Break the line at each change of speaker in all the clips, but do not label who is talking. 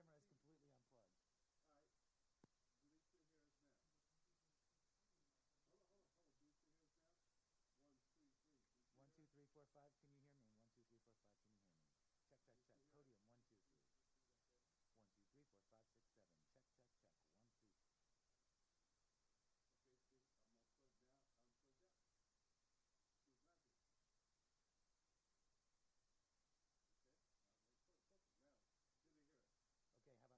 camera is completely unplugged.
All right. Do they still hear us now? Hold on. Do they still hear us now? 1, 2, 3.
1, 2, 3, 4, 5. Can you hear me? 1, 2, 3, 4, 5. Can you hear me? Check. Podium. 1, 2, 3. 1, 2, 3, 4, 5, 6, 7. Check. 1, 2.
Okay, I'm gonna plug down, unplug out. See what's happening. Okay, perfect. Now, do they hear us?
Okay, how about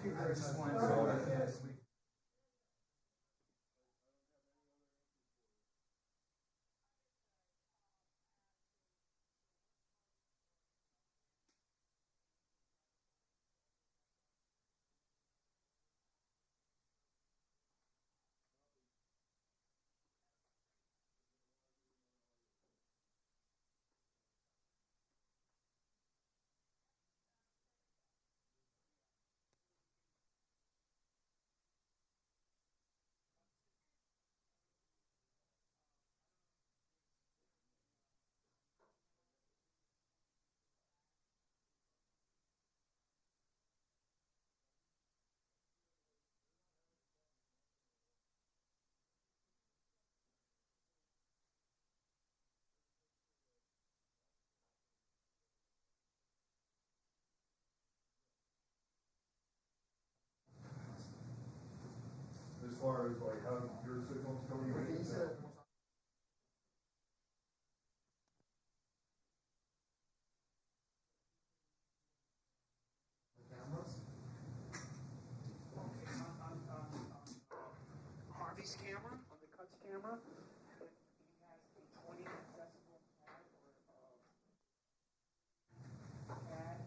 Thank you very much.
As far as like how your signal's coming in.
Harvey's camera, on the Cuts camera, he has a 20 decibel pad or pad.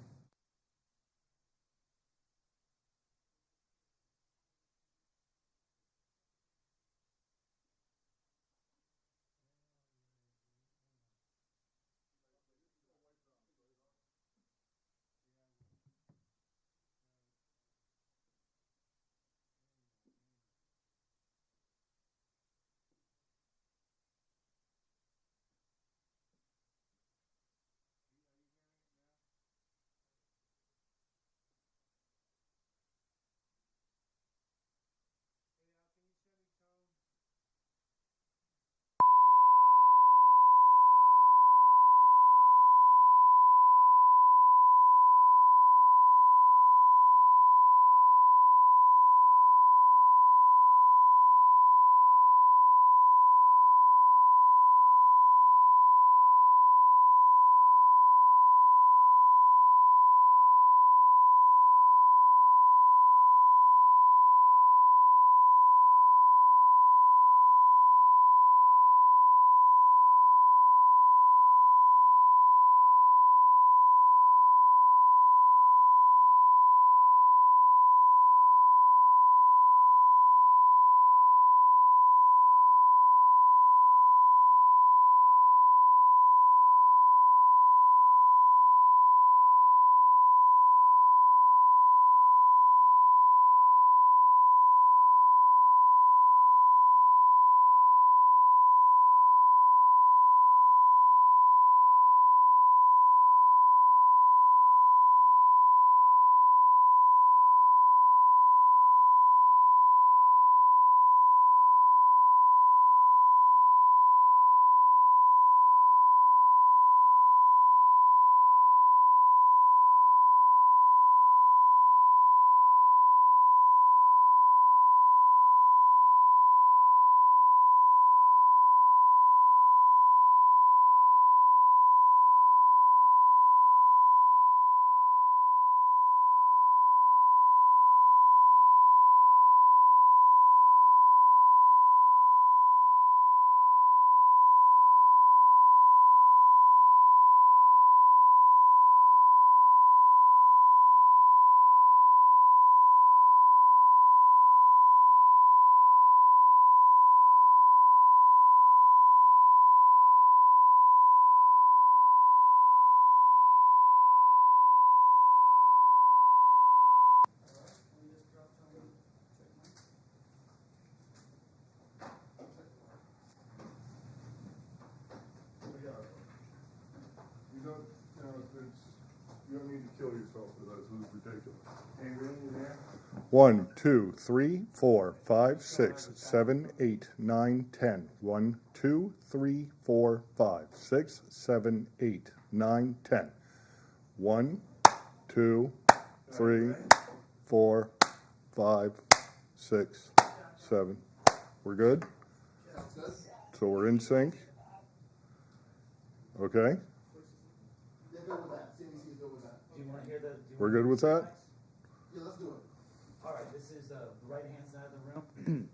You don't need to kill yourself for that. This is ridiculous.
Hey, really, you there?
1, 2, 3, 4, 5, 6, 7, 8, 9, 10. 1, 2, 3, 4, 5, 6, 7, 8, 9, 10. 1, 2, 3, 4, 5, 6, 7. We're good? So we're in sync? Okay?
They're good with that. CNBC is good with that.
Do you want to hear the?
We're good with that?
Yeah, let's do it.
All right, this is the right-hand side of the room.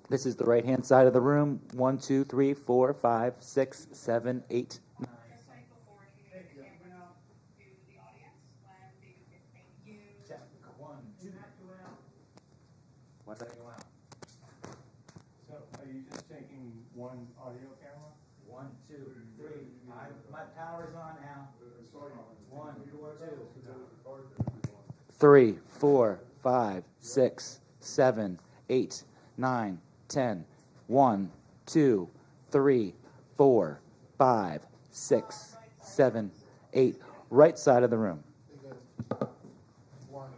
This is the right-hand side of the room. 1, 2, 3, 4, 5, 6, 7, 8, 9.
Just like before, can you hand the camera to the audience when David gets thank you?
Check. 1, 2. What did I go out?
So are you just taking one audio camera?
1, 2, 3. My power's on now. 1, 2, 3, 4, 5, 6, 7, 8, 9, 10. 1, 2, 3, 4, 5, 6, 7, 8. Right side of the room.
1,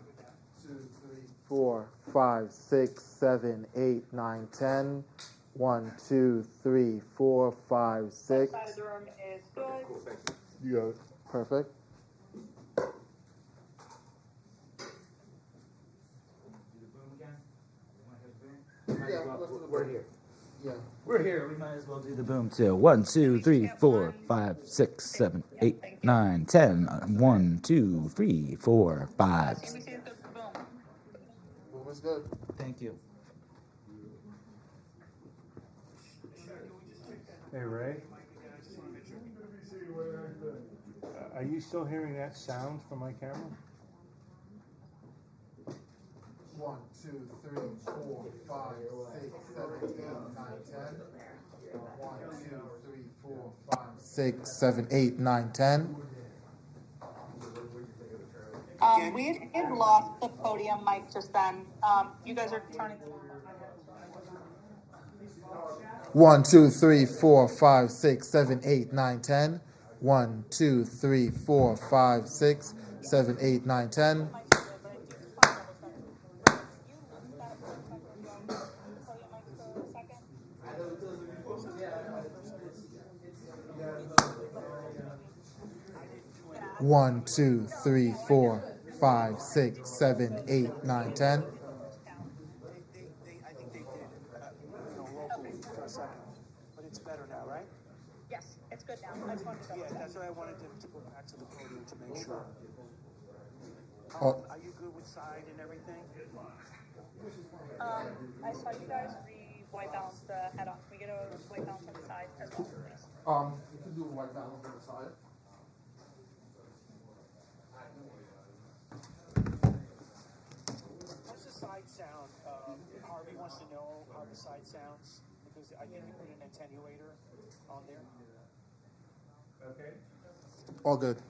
2, 3, 4, 5, 6, 7, 8, 9, 10. 1, 2, 3, 4, 5, 6.
Left side of the room is good.
You got it.
Perfect.
Do the boom again? You want to hit the boom?
Yeah, let's do the
We're
boom.
here.
Yeah.
We're here. We might as well do the boom too. 1, 2, 3, 4, 5, 6, 7, 8, 9, 10. 1, 2, 3, 4, 5.
Let me see the boom.
Boom is good.
Thank you.
Hey, Ray? Are you still hearing that sound from my camera?
1, 2, 3, 4, 5, 6, 7, 8, 9, 10. 1, 2, 3, 4, 5, 6, 7, 8, 9, 10.
We had lost the podium mic just then. You guys are turning.
1, 2, 3, 4, 5, 6, 7, 8, 9, 10. 1, 2, 3, 4, 5, 6, 7, 8, 9, 10. One, 2, 3, 4, 5, 6, 7, 8, 9, 10.
I think they did, locally for a second, but it's better now, right?
Yes, it's good now. I just wanted to double
Yeah,
check.
that's why I wanted to go back to the podium to make sure.
Oh.
Are you good with side and everything?
I saw you guys white balance the head on. Can we get a white balance on the side as well, please?
You can do a white balance on the side.
How's the side sound? Harvey wants to know how the side sounds, because I think you put an attenuator on there.
Okay.
All good.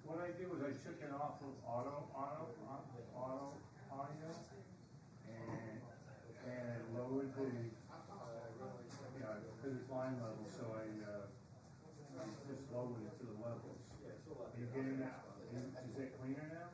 What I did was I took it off of auto audio and lowered the, because it's line level, so I just lowered it to the levels. Are you getting that? Is it cleaner now?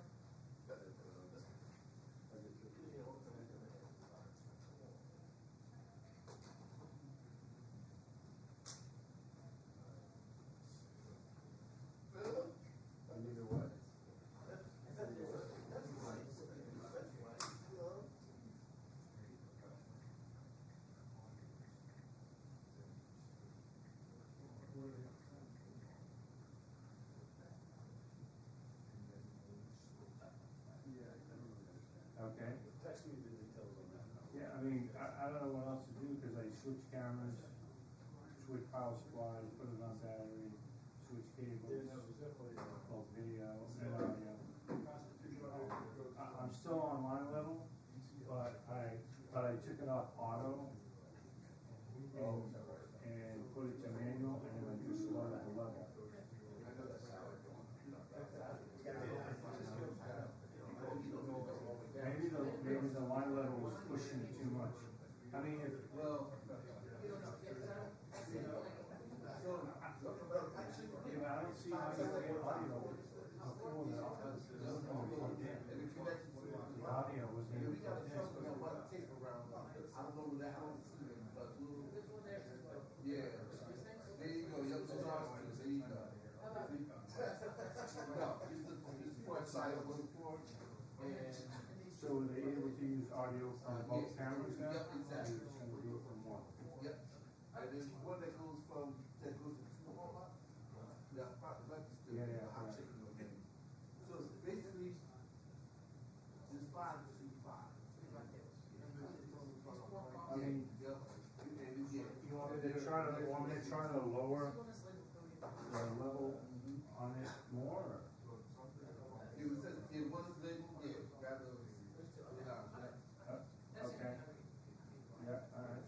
Okay. Yeah, I mean, I don't know what else to do, because I switch cameras, switch power supply, put it on battery, switch cables, both video and audio. I'm still on line level, but I took it off auto and put it to manual, and then I just lowered the level. Maybe the line level was pushing it too much. I mean, if, well, I don't see how you get audio before the audio wasn't even plugged in. So are they able to use audio from both cameras now?
Yep, exactly.
Or you're just gonna do it from one?
Yep. And there's one that goes to two home. Yeah, register.
Yeah.
I'm checking your name. So it's basically just 5 to 5.
I mean,
Yep.
you want me to try to lower the level on it more, or?
It was labeled, yeah, rather,
Okay. Yeah, all right.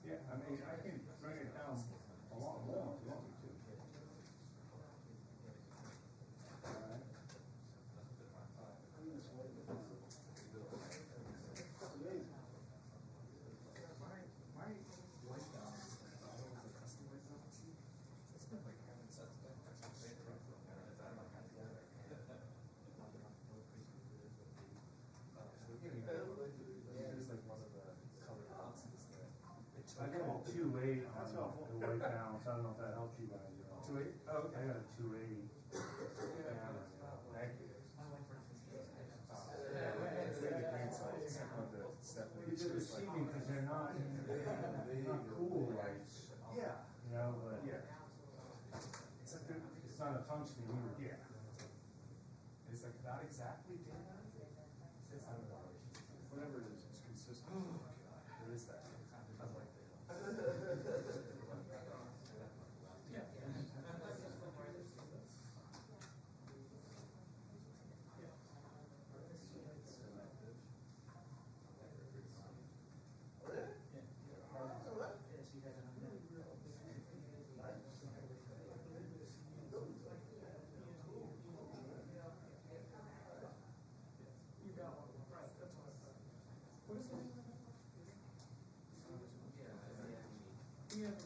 Yeah, I mean, I can bring it down a lot more if you want me to. All right. I got a 2.8 on the white balance. I don't know if that helps you guys at all.
2.8? Oh, okay.
I got a 2.8 camera.
Thank you.
It's deceiving because they're not cool lights.
Yeah.
You know, but
Yeah.
it's not a tungsten either.
Yeah. It's like not exactly daylight. It's I don't know. Whatever it is, it's consistent. Oh god, there is that. I like that. Yeah.
Yeah.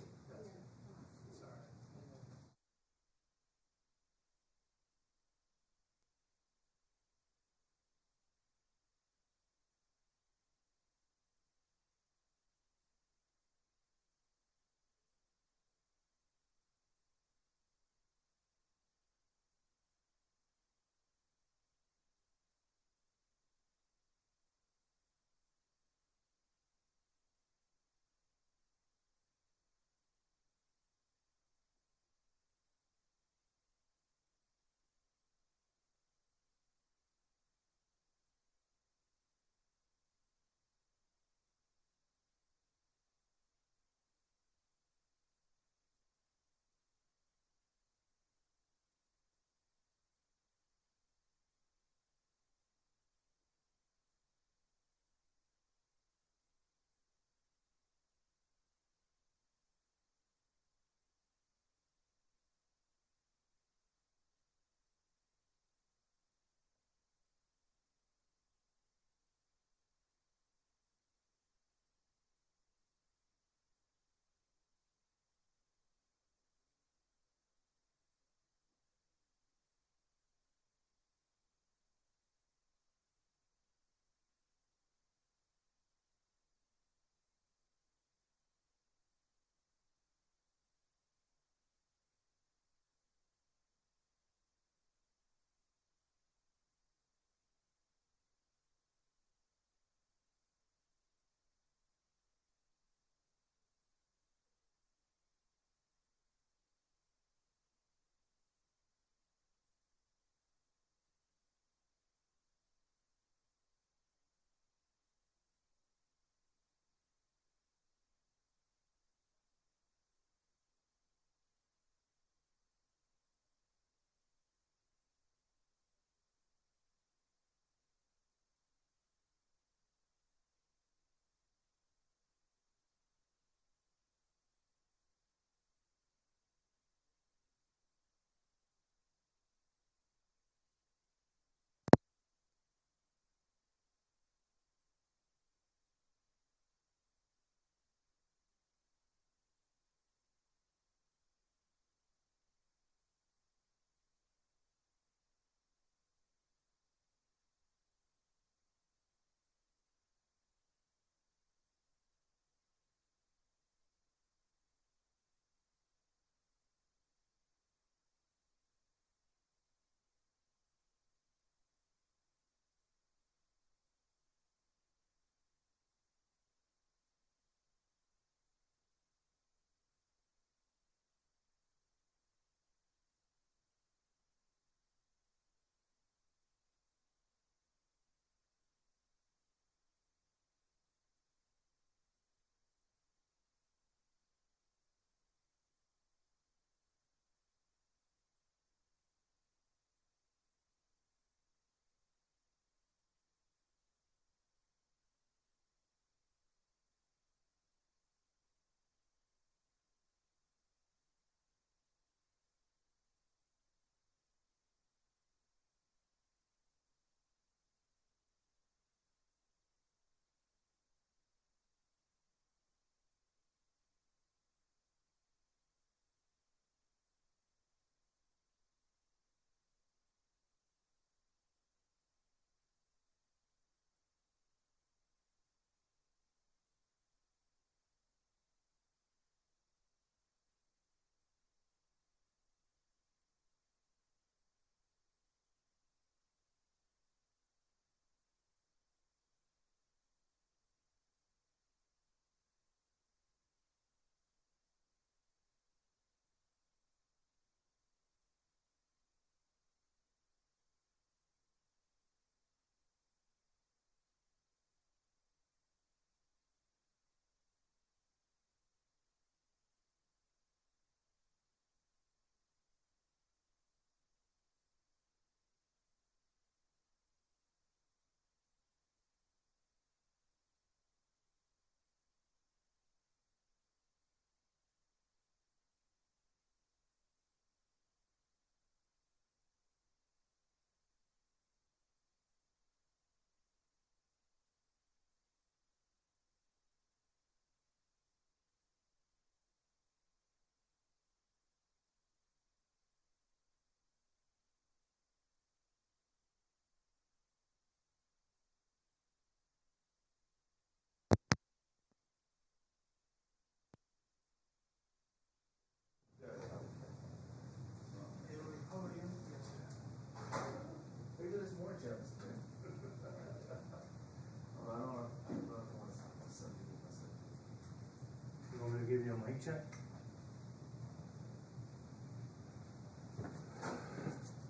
check.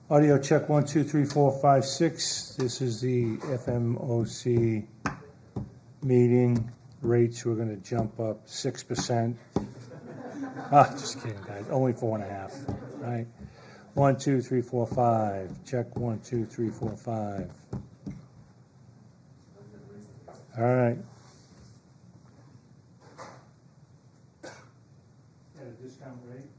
Audio check 1, 2, 3, 4, 5, 6. This is the FMOC meeting. Rates, we're going to jump up 6%. Just kidding, guys. Only 4.5. Right? 1, 2, 3, 4, 5. Check 1, 2, 3, 4, 5. All right. At a discount rate.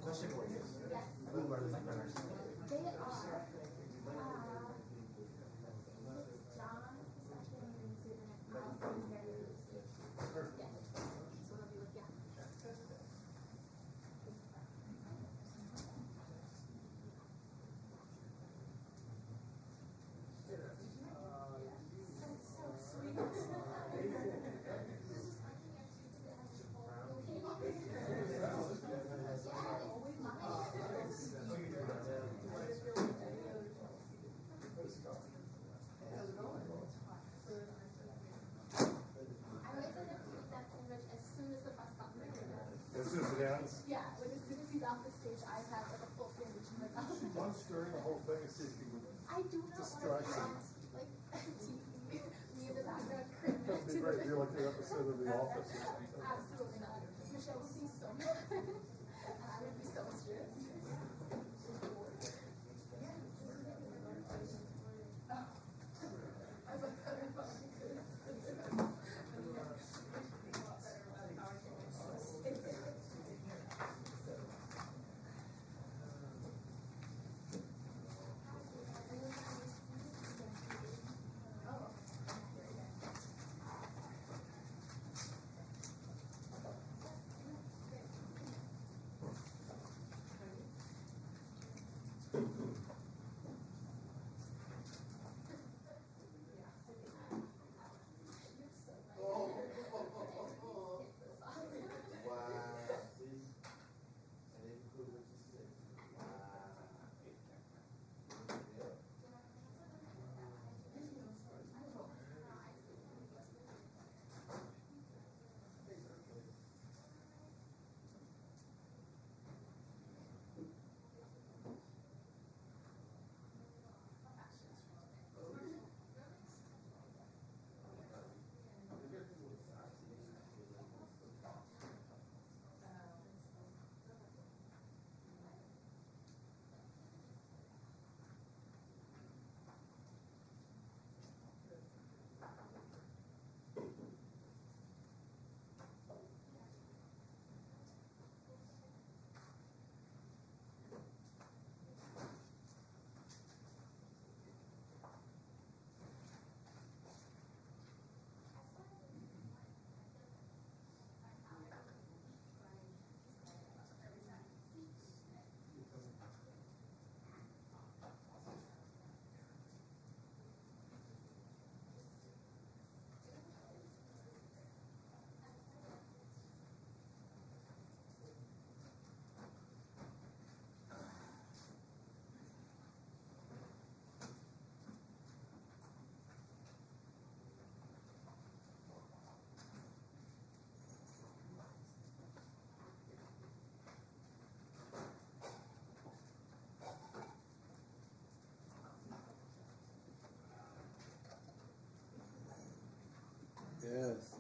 Question for you. Who are the runners? They are John, second,
Yeah, like as soon as he's off the stage, I have like a full sandwich in my mouth.
She wants during the whole thing to see if he would
I do not want to watch like TV, me in the background cringing
That'd be great. You're like the episode of The Office.
Absolutely not. Michelle would be so mad. And I would be so stressed.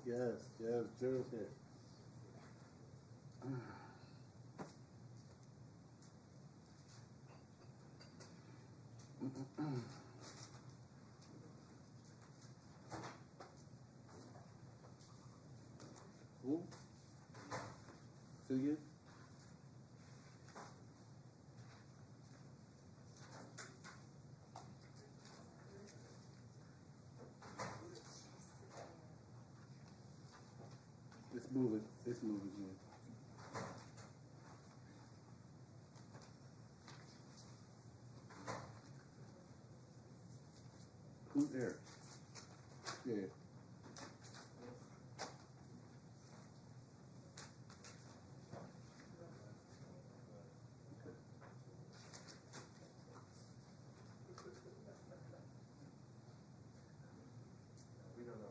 Yes, Jerry's here. Who? Say it again? It's moving here. Who's there? Yeah.
We don't know.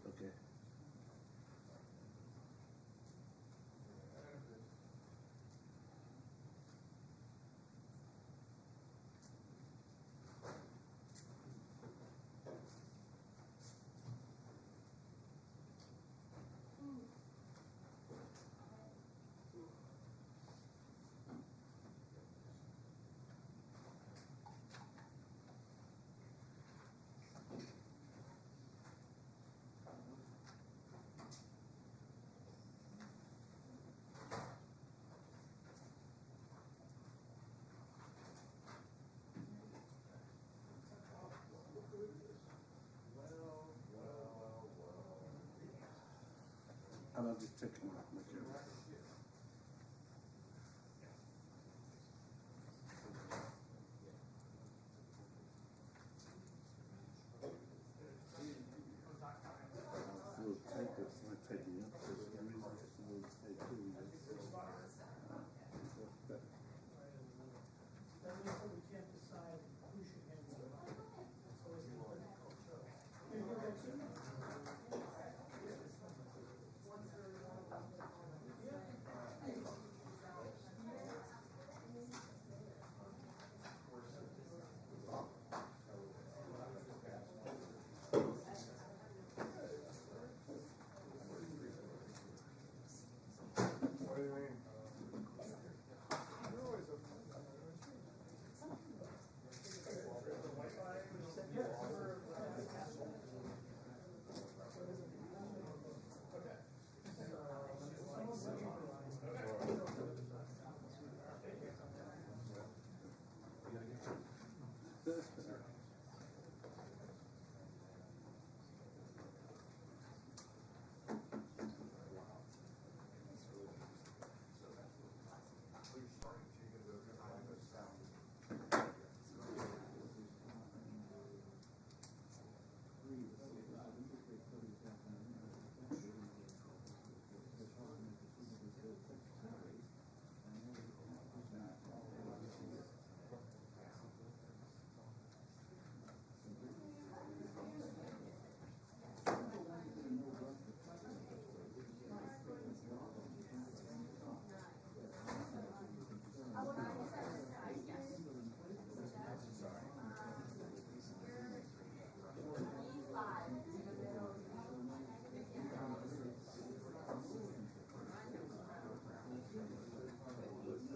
Okay. I'll just check him out. Make sure. We'll take this. We'll take it up.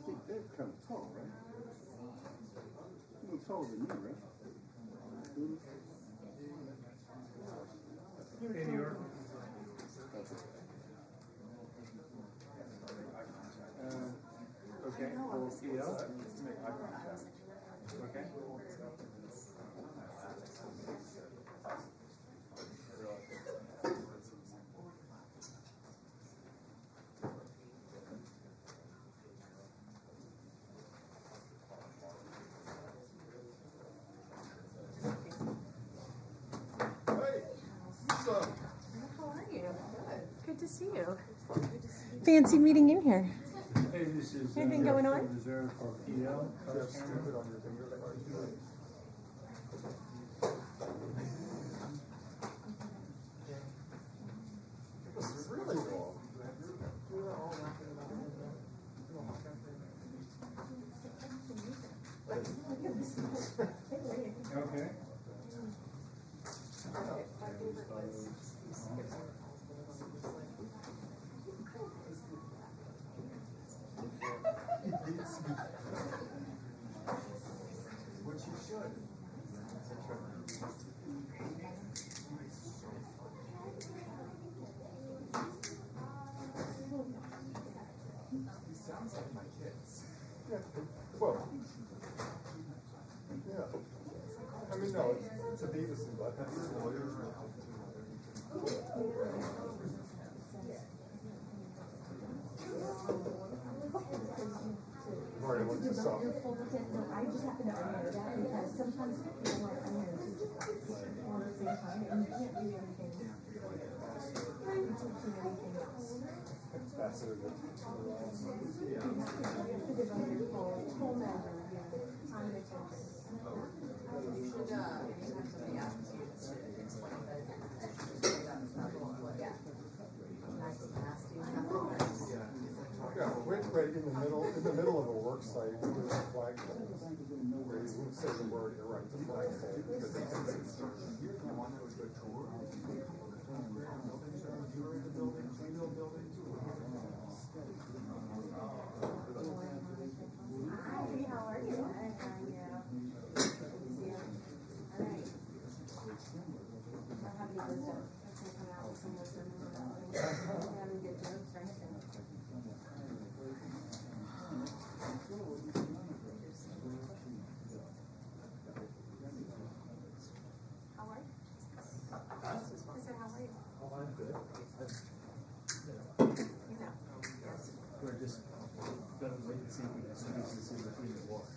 We'll take kind of tall, right? A little taller than you, right?
Hey, New York. Okay, hold EL. Make eye contact. Okay.
Good to see you. Fancy meeting in here.
Hey, this is
Anything going on?
reserved for PL.
Really long.
Okay.
Which you should. He sounds like my kids.
Yeah. Well. Yeah. I mean, no, it's a Beavis and Butthead. Right, I looked this up.
No, I just happen to remember that because sometimes people are onions all at the same time and you can't read anything until you see anything else.
That's it.
You have to devote your full measure, time and attention.
You should, anytime somebody asks you to explain that, yeah. Nice and nasty.
Yeah, right in the middle of a work site, where the flag where you won't say the word, you're right, the flag pole, because they think it's
You're the one that was good tour. You were in the building,
Hi, how are you? I'll have you listen. That's gonna come out with some wisdom. Having good jokes or anything. How are you? I said, how are you?
Oh, I'm good.
You know.
We're just gonna wait and see if we can squeeze this in between the water.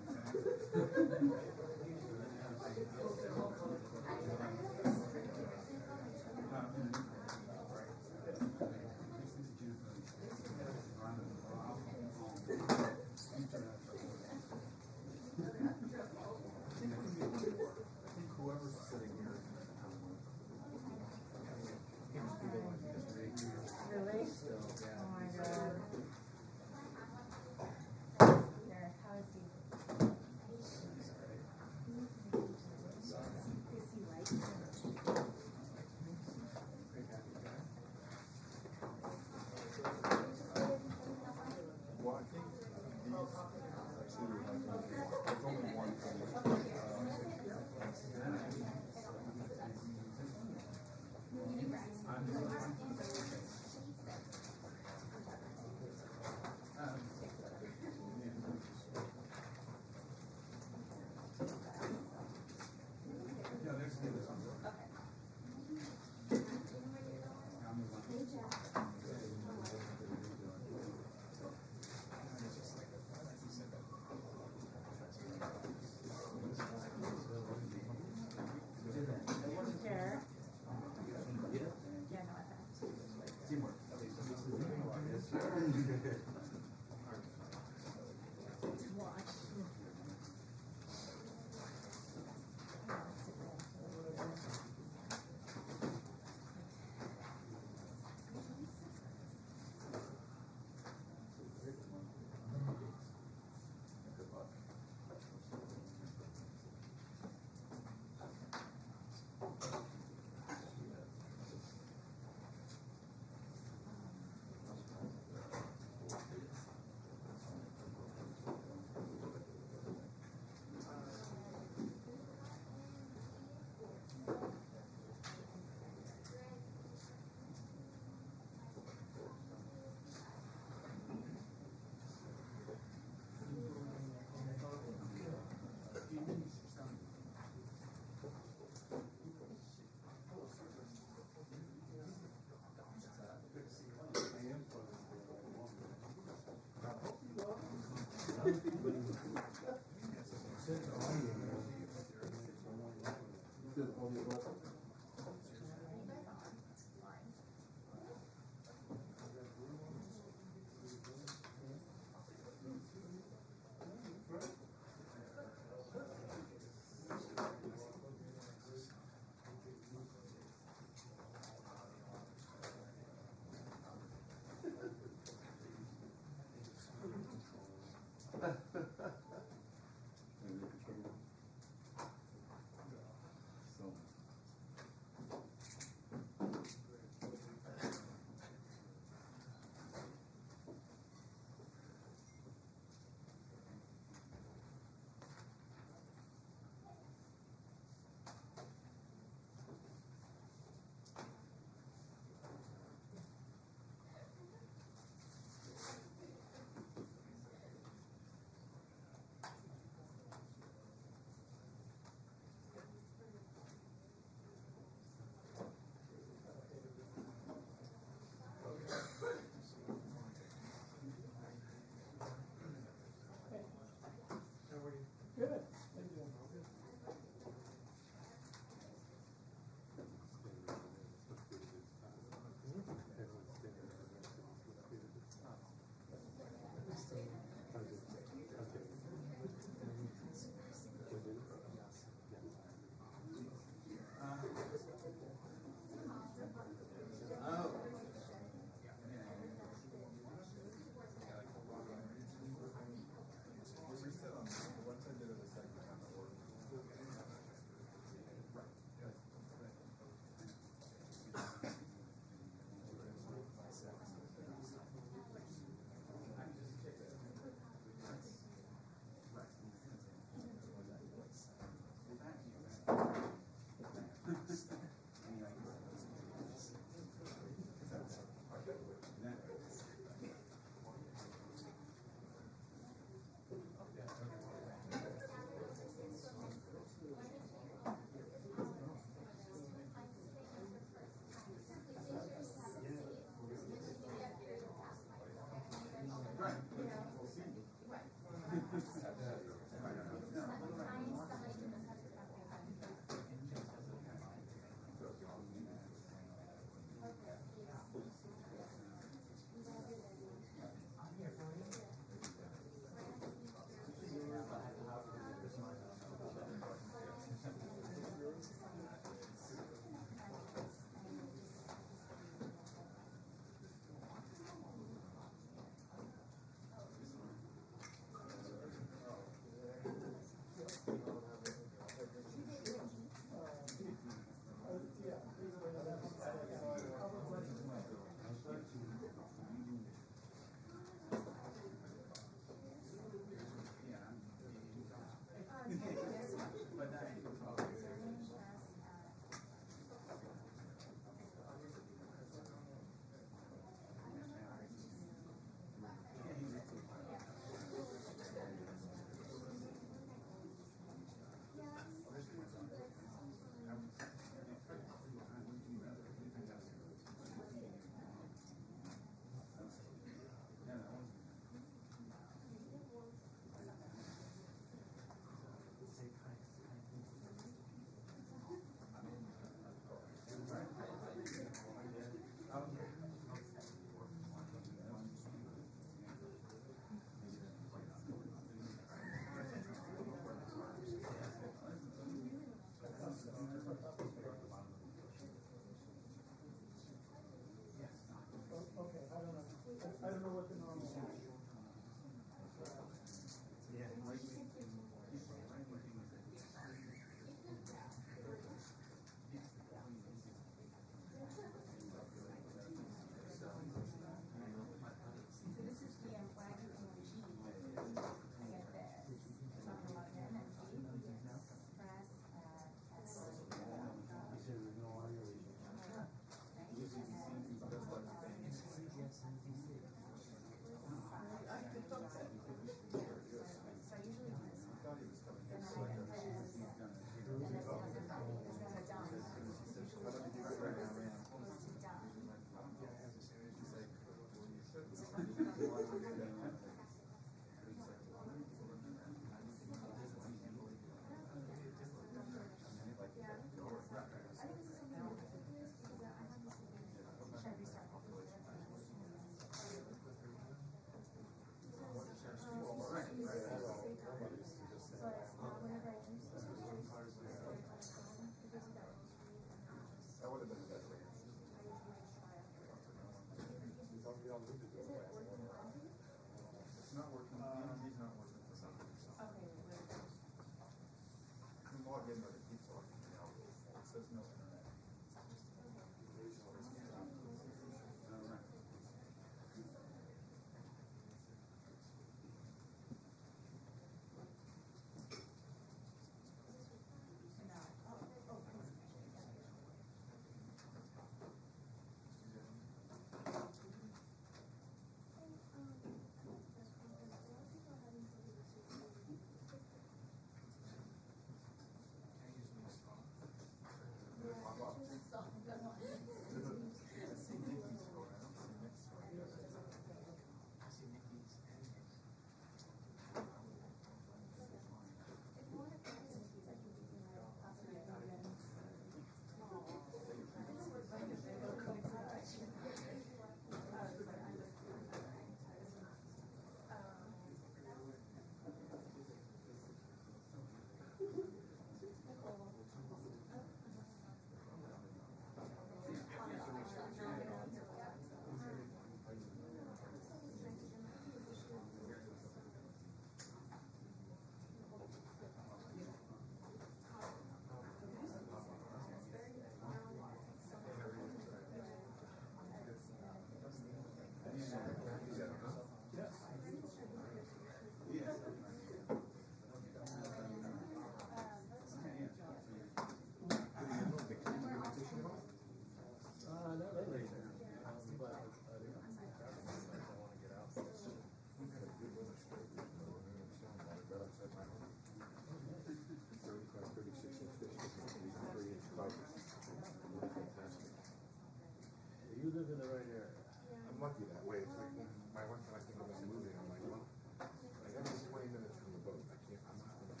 lucky that way. It's like my wife and I think of this movie, and I'm like, well, I got 20 minutes from the boat. I can't, I'm not gonna.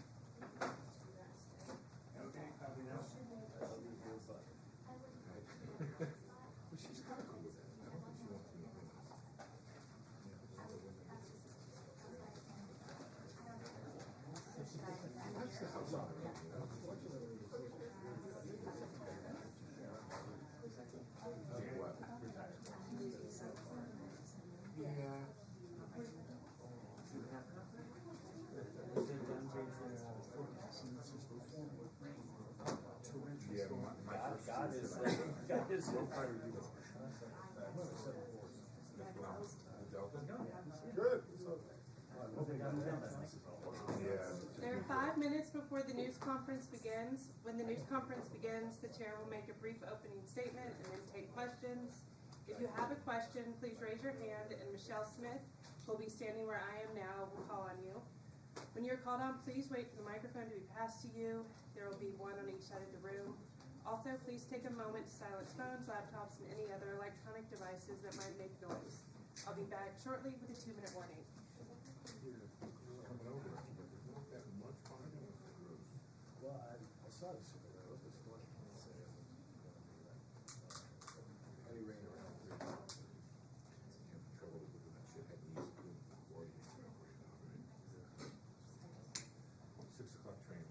Okay, copy now.
But she's kind of cool with that. I don't think she wants to know. That's the house on it, you know? What? Yeah. Yeah, my first
God
two
is
that I-
God is
We'll try to do this. Good. Yeah.
There are 5 minutes before the news conference begins. When the news conference begins, the chair will make a brief opening statement and then take questions. If you have a question, please raise your hand and Michelle Smith, who will be standing where I am now, will call on you. When you're called on, please wait for the microphone to be passed to you. There will be one on each side of the room. Also, please take a moment to silence phones, laptops, and any other electronic devices that might make noise. I'll be back shortly with a 2-minute warning.
Coming over, but there's not that much parking on the road.
Well, I saw this.
Any rain around here. You have trouble with that shit heading east to 40. 6 o'clock train.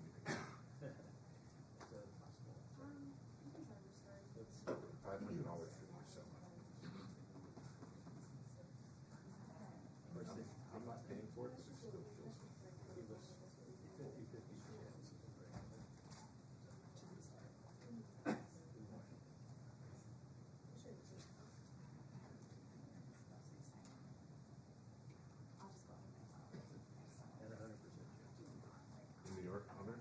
$500 for myself. I'm not paying for it, but it still feels good.
Give us 50-50 chance. And 100% chance.
In New York, 100?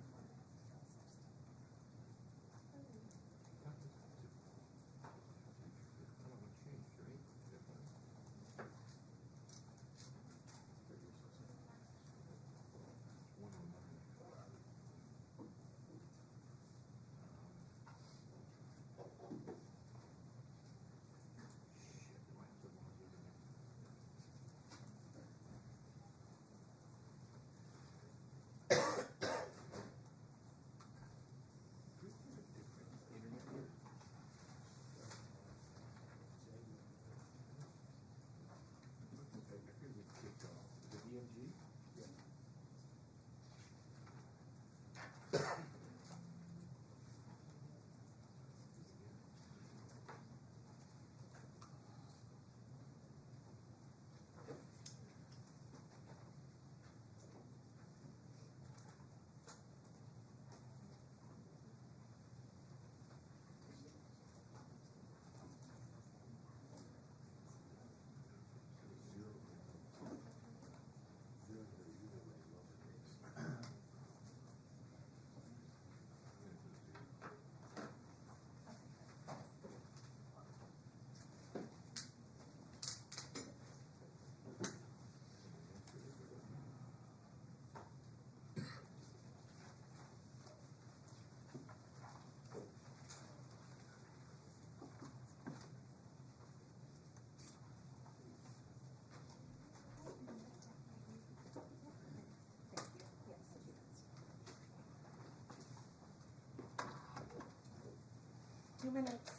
Two minutes.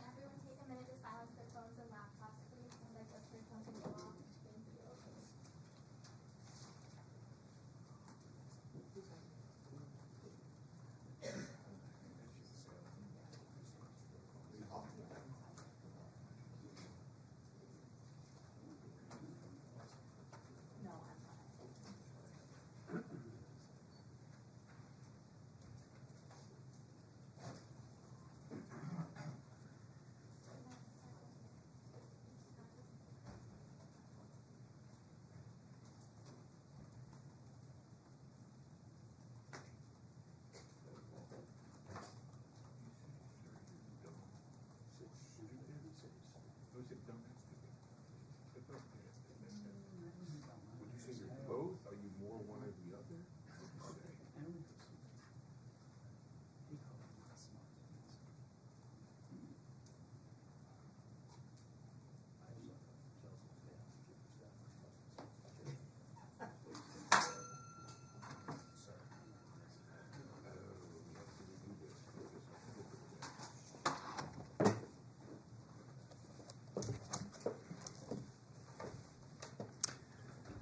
Everyone take a minute to silence their phones and laptops, please, and let us hear something go off. Thank you.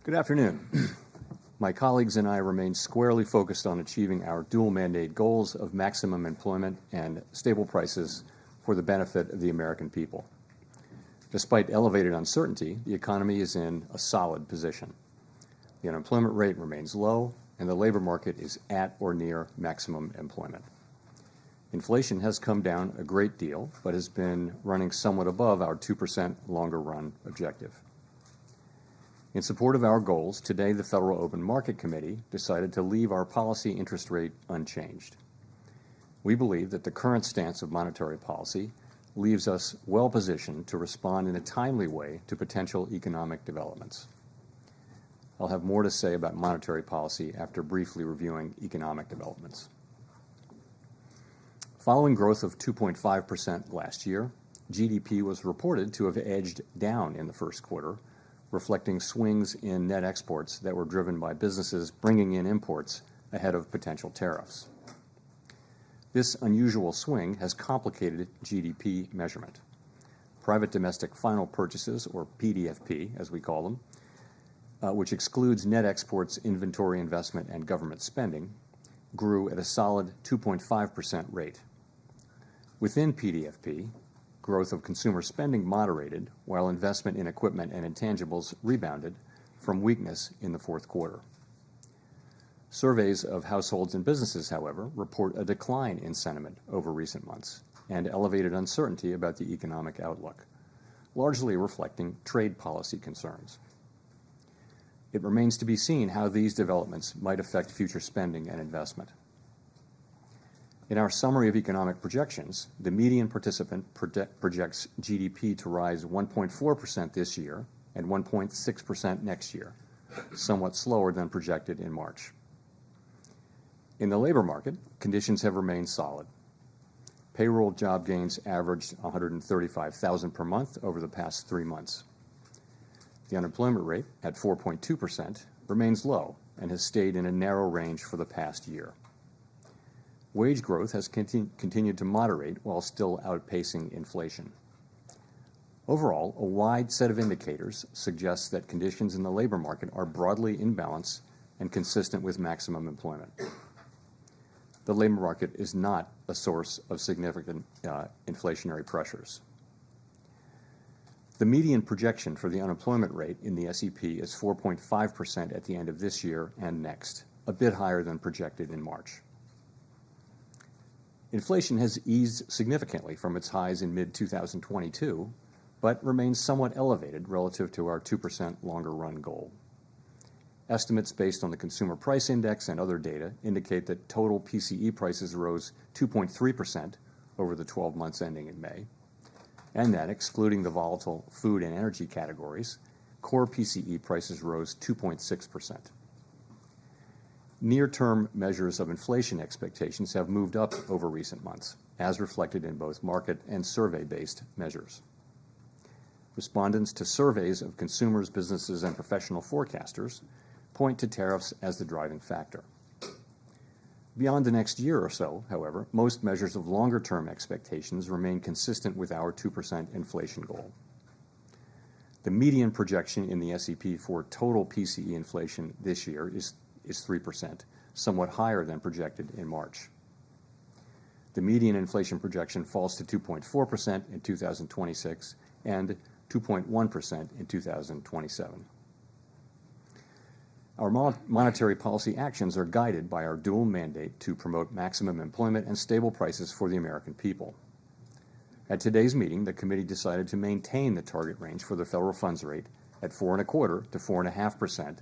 Good afternoon. My colleagues and I remain squarely focused on achieving our dual mandate goals of maximum employment and stable prices for the benefit of the American people. Despite elevated uncertainty, the economy is in a solid position. The unemployment rate remains low, and the labor market is at or near maximum employment. Inflation has come down a great deal, but has been running somewhat above our 2% longer run objective. In support of our goals, today the Federal Open Market Committee decided to leave our policy interest rate unchanged. We believe that the current stance of monetary policy leaves us well positioned to respond in a timely way to potential economic developments. I'll have more to say about monetary policy after briefly reviewing economic developments. Following growth of 2.5% last year, GDP was reported to have edged down in the first quarter, reflecting swings in net exports that were driven by businesses bringing in imports ahead of potential tariffs. This unusual swing has complicated GDP measurement. Private domestic final purchases, or PDFP as we call them, which excludes net exports, inventory investment, and government spending, grew at a solid 2.5% rate. Within PDFP, growth of consumer spending moderated, while investment in equipment and intangibles rebounded from weakness in the fourth quarter. Surveys of households and businesses, however, report a decline in sentiment over recent months and elevated uncertainty about the economic outlook, largely reflecting trade policy concerns. It remains to be seen how these developments might affect future spending and investment. In our summary of economic projections, the median participant projects GDP to rise 1.4% this year and 1.6% next year, somewhat slower than projected in March. In the labor market, conditions have remained solid. Payroll job gains averaged 135,000 per month over the past 3 months. The unemployment rate, at 4.2%, remains low and has stayed in a narrow range for the past year. Wage growth has continued to moderate while still outpacing inflation. Overall, a wide set of indicators suggests that conditions in the labor market are broadly in balance and consistent with maximum employment. The labor market is not a source of significant inflationary pressures. The median projection for the unemployment rate in the SEP is 4.5% at the end of this year and next, a bit higher than projected in March. Inflation has eased significantly from its highs in mid-2022, but remains somewhat elevated relative to our 2% longer run goal. Estimates based on the Consumer Price Index and other data indicate that total PCE prices rose 2.3% over the 12 months ending in May, and that, excluding the volatile food and energy categories, core PCE prices rose 2.6%. Near-term measures of inflation expectations have moved up over recent months, as reflected in both market and survey-based measures. Respondents to surveys of consumers, businesses, and professional forecasters point to tariffs as the driving factor. Beyond the next year or so, however, most measures of longer-term expectations remain consistent with our 2% inflation goal. The median projection in the SEP for total PCE inflation this year is 3%, somewhat higher than projected in March. The median inflation projection falls to 2.4% in 2026 and 2.1% in 2027. Our monetary policy actions are guided by our dual mandate to promote maximum employment and stable prices for the American people. At today's meeting, the committee decided to maintain the target range for the federal funds rate at 4.25% to 4.5%,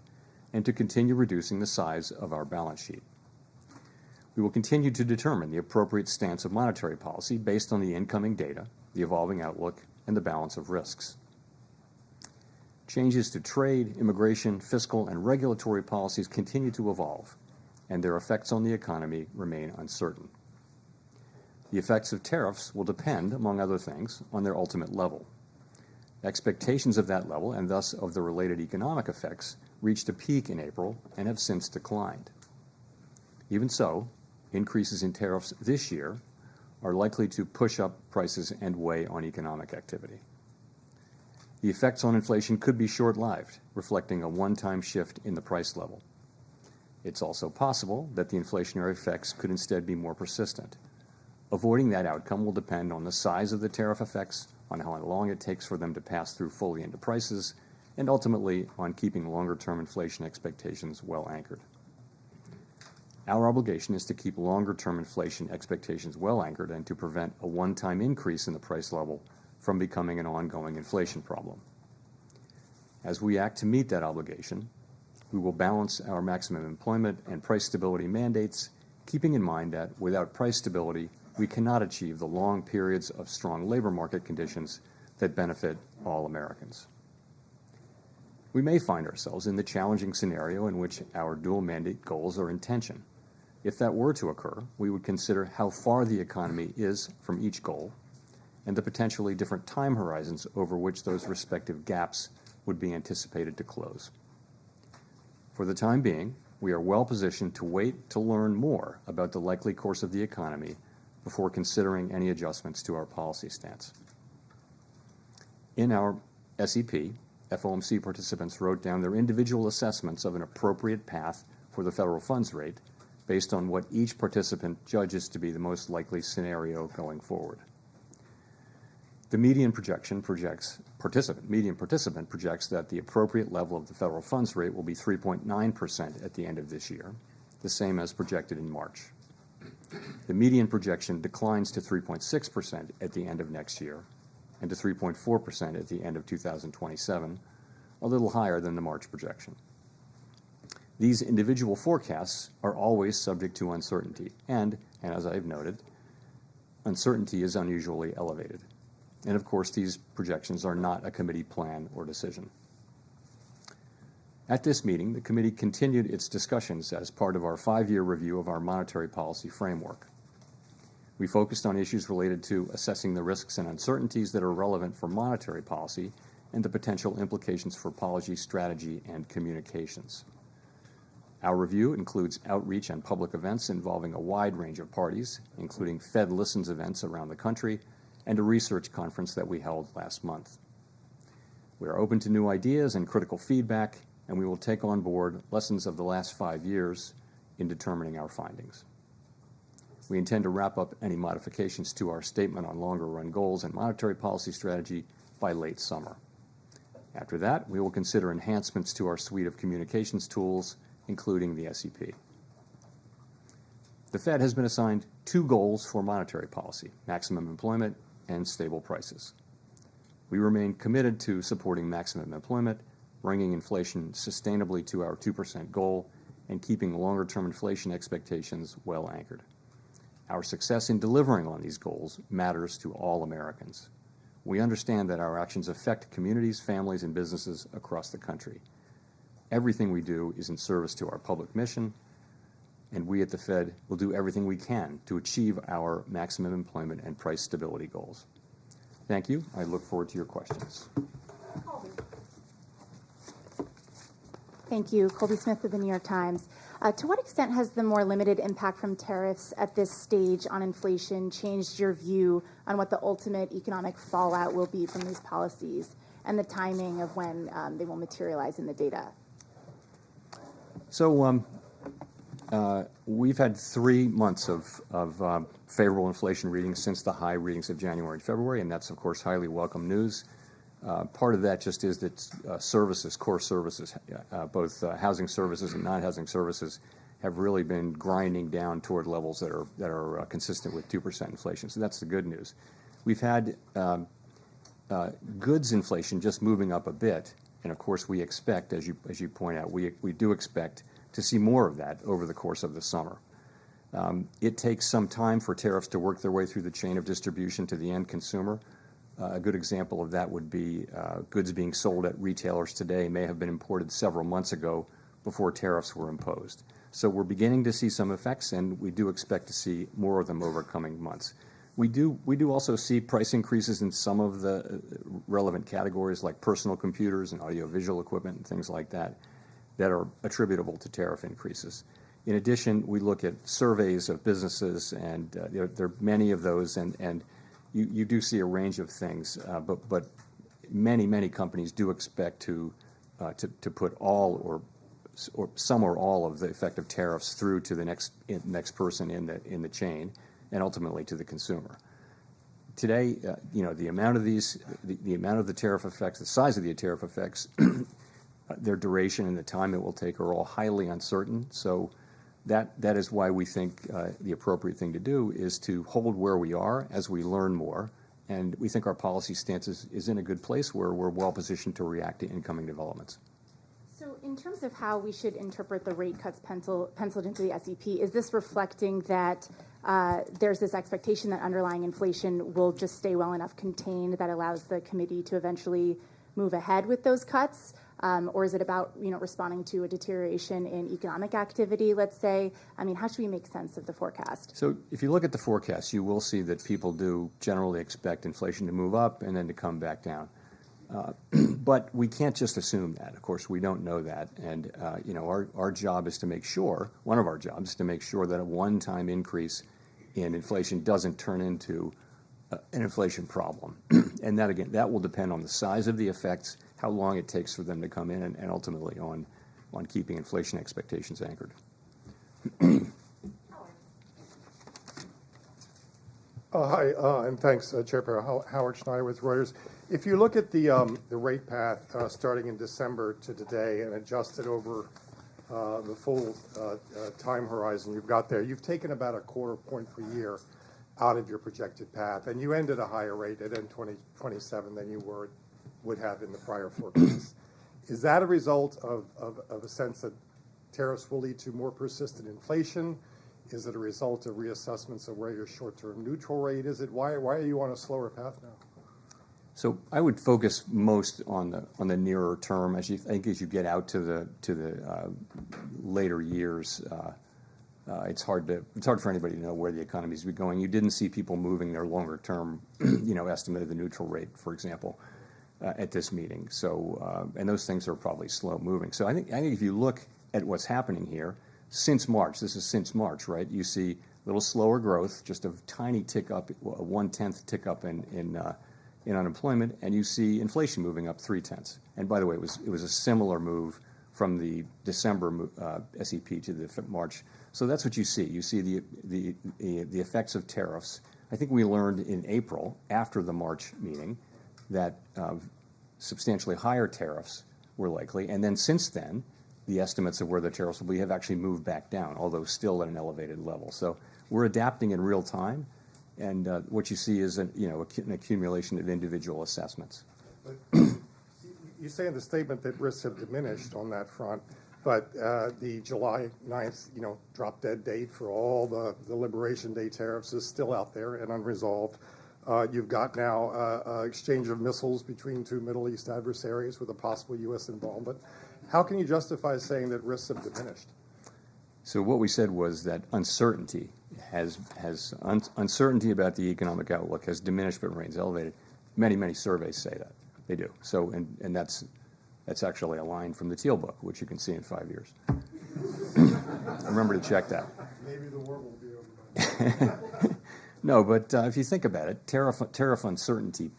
and to continue reducing the size of our balance sheet. We will continue to determine the appropriate stance of monetary policy based on the incoming data, the evolving outlook, and the balance of risks. Changes to trade, immigration, fiscal, and regulatory policies continue to evolve, and their effects on the economy remain uncertain. The effects of tariffs will depend, among other things, on their ultimate level. Expectations of that level, and thus of the related economic effects, reached a peak in April and have since declined. Even so, increases in tariffs this year are likely to push up prices and weigh on economic activity. The effects on inflation could be short-lived, reflecting a one-time shift in the price level. It's also possible that the inflationary effects could instead be more persistent. Avoiding that outcome will depend on the size of the tariff effects, on how long it takes for them to pass through fully into prices, and ultimately on keeping longer-term inflation expectations well anchored. Our obligation is to keep longer-term inflation expectations well anchored and to prevent a one-time increase in the price level from becoming an ongoing inflation problem. As we act to meet that obligation, we will balance our maximum employment and price stability mandates, keeping in mind that without price stability, we cannot achieve the long periods of strong labor market conditions that benefit all Americans. We may find ourselves in the challenging scenario in which our dual mandate goals are in tension. If that were to occur, we would consider how far the economy is from each goal and the potentially different time horizons over which those respective gaps would be anticipated to close. For the time being, we are well positioned to wait to learn more about the likely course of the economy before considering any adjustments to our policy stance. In our SEP, FOMC participants wrote down their individual assessments of an appropriate path for the federal funds rate based on what each participant judges to be the most likely scenario going forward. The median participant projects that the appropriate level of the federal funds rate will be 3.9% at the end of this year, the same as projected in March. The median projection declines to 3.6% at the end of next year and to 3.4% at the end of 2027, a little higher than the March projection. These individual forecasts are always subject to uncertainty, and as I've noted, uncertainty is unusually elevated. And of course, these projections are not a committee plan or decision. At this meeting, the committee continued its discussions as part of our 5-year review of our monetary policy framework. We focused on issues related to assessing the risks and uncertainties that are relevant for monetary policy and the potential implications for policy strategy and communications. Our review includes outreach and public events involving a wide range of parties, including Fed Listens events around the country and a research conference that we held last month. We are open to new ideas and critical feedback, and we will take on board lessons of the last 5 years in determining our findings. We intend to wrap up any modifications to our statement on longer-run goals and monetary policy strategy by late summer. After that, we will consider enhancements to our suite of communications tools, including the SEP. The Fed has been assigned 2 goals for monetary policy: maximum employment and stable prices. We remain committed to supporting maximum employment, bringing inflation sustainably to our 2% goal, and keeping longer-term inflation expectations well anchored. Our success in delivering on these goals matters to all Americans. We understand that our actions affect communities, families, and businesses across the country. Everything we do is in service to our public mission, and we at the Fed will do everything we can to achieve our maximum employment and price stability goals. Thank you. I look forward to your questions.
Thank you. Colby Smith of the New York Times. To what extent has the more limited impact from tariffs at this stage on inflation changed your view on what the ultimate economic fallout will be from these policies and the timing of when they will materialize in the data?
So we've had 3 months of favorable inflation readings since the high readings of January and February, and that's, of course, highly welcome news. Part of that just is that services, core services, both housing services and non-housing services, have really been grinding down toward levels that are consistent with 2% inflation. So that's the good news. We've had goods inflation just moving up a bit, and of course we expect, as you point out, we do expect to see more of that over the course of the summer. It takes some time for tariffs to work their way through the chain of distribution to the end consumer. A good example of that would be goods being sold at retailers today may have been imported several months ago before tariffs were imposed. So we're beginning to see some effects, and we do expect to see more of them over coming months. We do also see price increases in some of the relevant categories like personal computers and audiovisual equipment and things like that are attributable to tariff increases. In addition, we look at surveys of businesses, and there are many of those, and you do see a range of things, but many companies do expect to put all or some or all of the effective tariffs through to the next person in the chain, and ultimately to the consumer. Today, the amount of the amount of the tariff effects, the size of the tariff effects, their duration and the time it will take are all highly uncertain. So that is why we think the appropriate thing to do is to hold where we are as we learn more. And we think our policy stance is in a good place where we're well positioned to react to incoming developments.
So in terms of how we should interpret the rate cuts penciled into the SEP, is this reflecting that there's this expectation that underlying inflation will just stay well enough contained that allows the committee to eventually move ahead with those cuts? Or is it about responding to a deterioration in economic activity, let's say? I mean, how should we make sense of the forecast?
So if you look at the forecast, you will see that people do generally expect inflation to move up and then to come back down. But we can't just assume that. Of course, we don't know that. And, our job is to make sure, one of our jobs is to make sure that a one-time increase in inflation doesn't turn into an inflation problem. And that, again, that will depend on the size of the effects, how long it takes for them to come in, and ultimately on keeping inflation expectations anchored.
Hi, and thanks, Chair Powell. Howard Schneider with Reuters. If you look at the rate path starting in December to today and adjust it over the full time horizon you've got there, you've taken about a quarter point per year out of your projected path, and you end at a higher rate at end 2027 than you would have in the prior forecast. Is that a result of a sense that tariffs will lead to more persistent inflation? Is it a result of reassessments of where your short-term neutral rate is? Why are you on a slower path now?
So I would focus most on the nearer term as you get out to the later years. It's hard for anybody to know where the economy is going. You didn't see people moving their longer term, estimate of the neutral rate, for example, at this meeting. So and those things are probably slow moving. So I think if you look at what's happening here since March, this is since March, right? You see a little slower growth, just a tiny tick up, a 1/10 tick up in unemployment, and you see inflation moving up 0.3. And by the way, it was a similar move from the December SEP to the March. So that's what you see. You see the effects of tariffs. I think we learned in April, after the March meeting, that substantially higher tariffs were likely. And then since then, the estimates of where the tariffs will be have actually moved back down, although still at an elevated level. So we're adapting in real time. And what you see is an accumulation of individual assessments.
You say in the statement that risks have diminished on that front, but the July 9th, drop dead date for all the Liberation Day tariffs is still out there and unresolved. You've got now exchange of missiles between two Middle East adversaries with a possible U.S. involvement. How can you justify saying that risks have diminished?
So what we said was that uncertainty uncertainty about the economic outlook has diminished but remains elevated. Many surveys say that. They do. So and that's actually a line from the Teal book, which you can see in 5 years. Remember to check that.
Maybe the war will be over.
No, but if you think about it, tariff uncertainty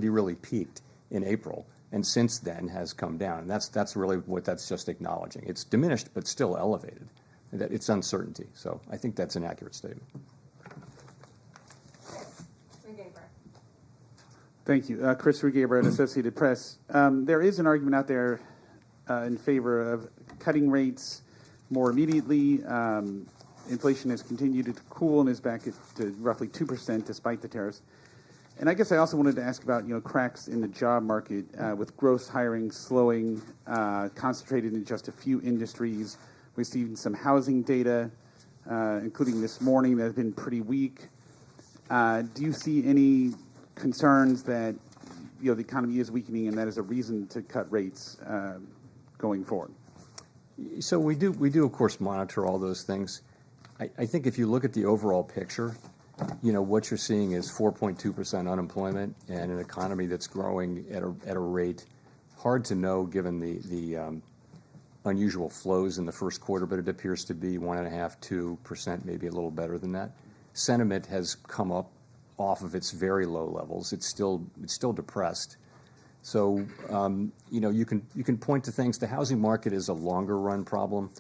really peaked in April, and since then has come down. And that's really what that's just acknowledging. It's diminished, but still elevated. That it's uncertainty. So I think that's an accurate statement.
Thank you. Chris Rugaber at Associated Press. There is an argument out there in favor of cutting rates more immediately. Inflation has continued to cool and is back to roughly 2% despite the tariffs. And I guess I also wanted to ask about cracks in the job market with gross hiring slowing, concentrated in just a few industries. We've seen some housing data, including this morning, that has been pretty weak. Do you see any concerns that the economy is weakening and that is a reason to cut rates going forward?
So we do of course monitor all those things. I think if you look at the overall picture, what you're seeing is 4.2% unemployment and an economy that's growing at a rate hard to know given the unusual flows in the first quarter, but it appears to be 1.5%, 2%, maybe a little better than that. Sentiment has come up off of its very low levels. It's still depressed. So, you can point to things. The housing market is a longer run problem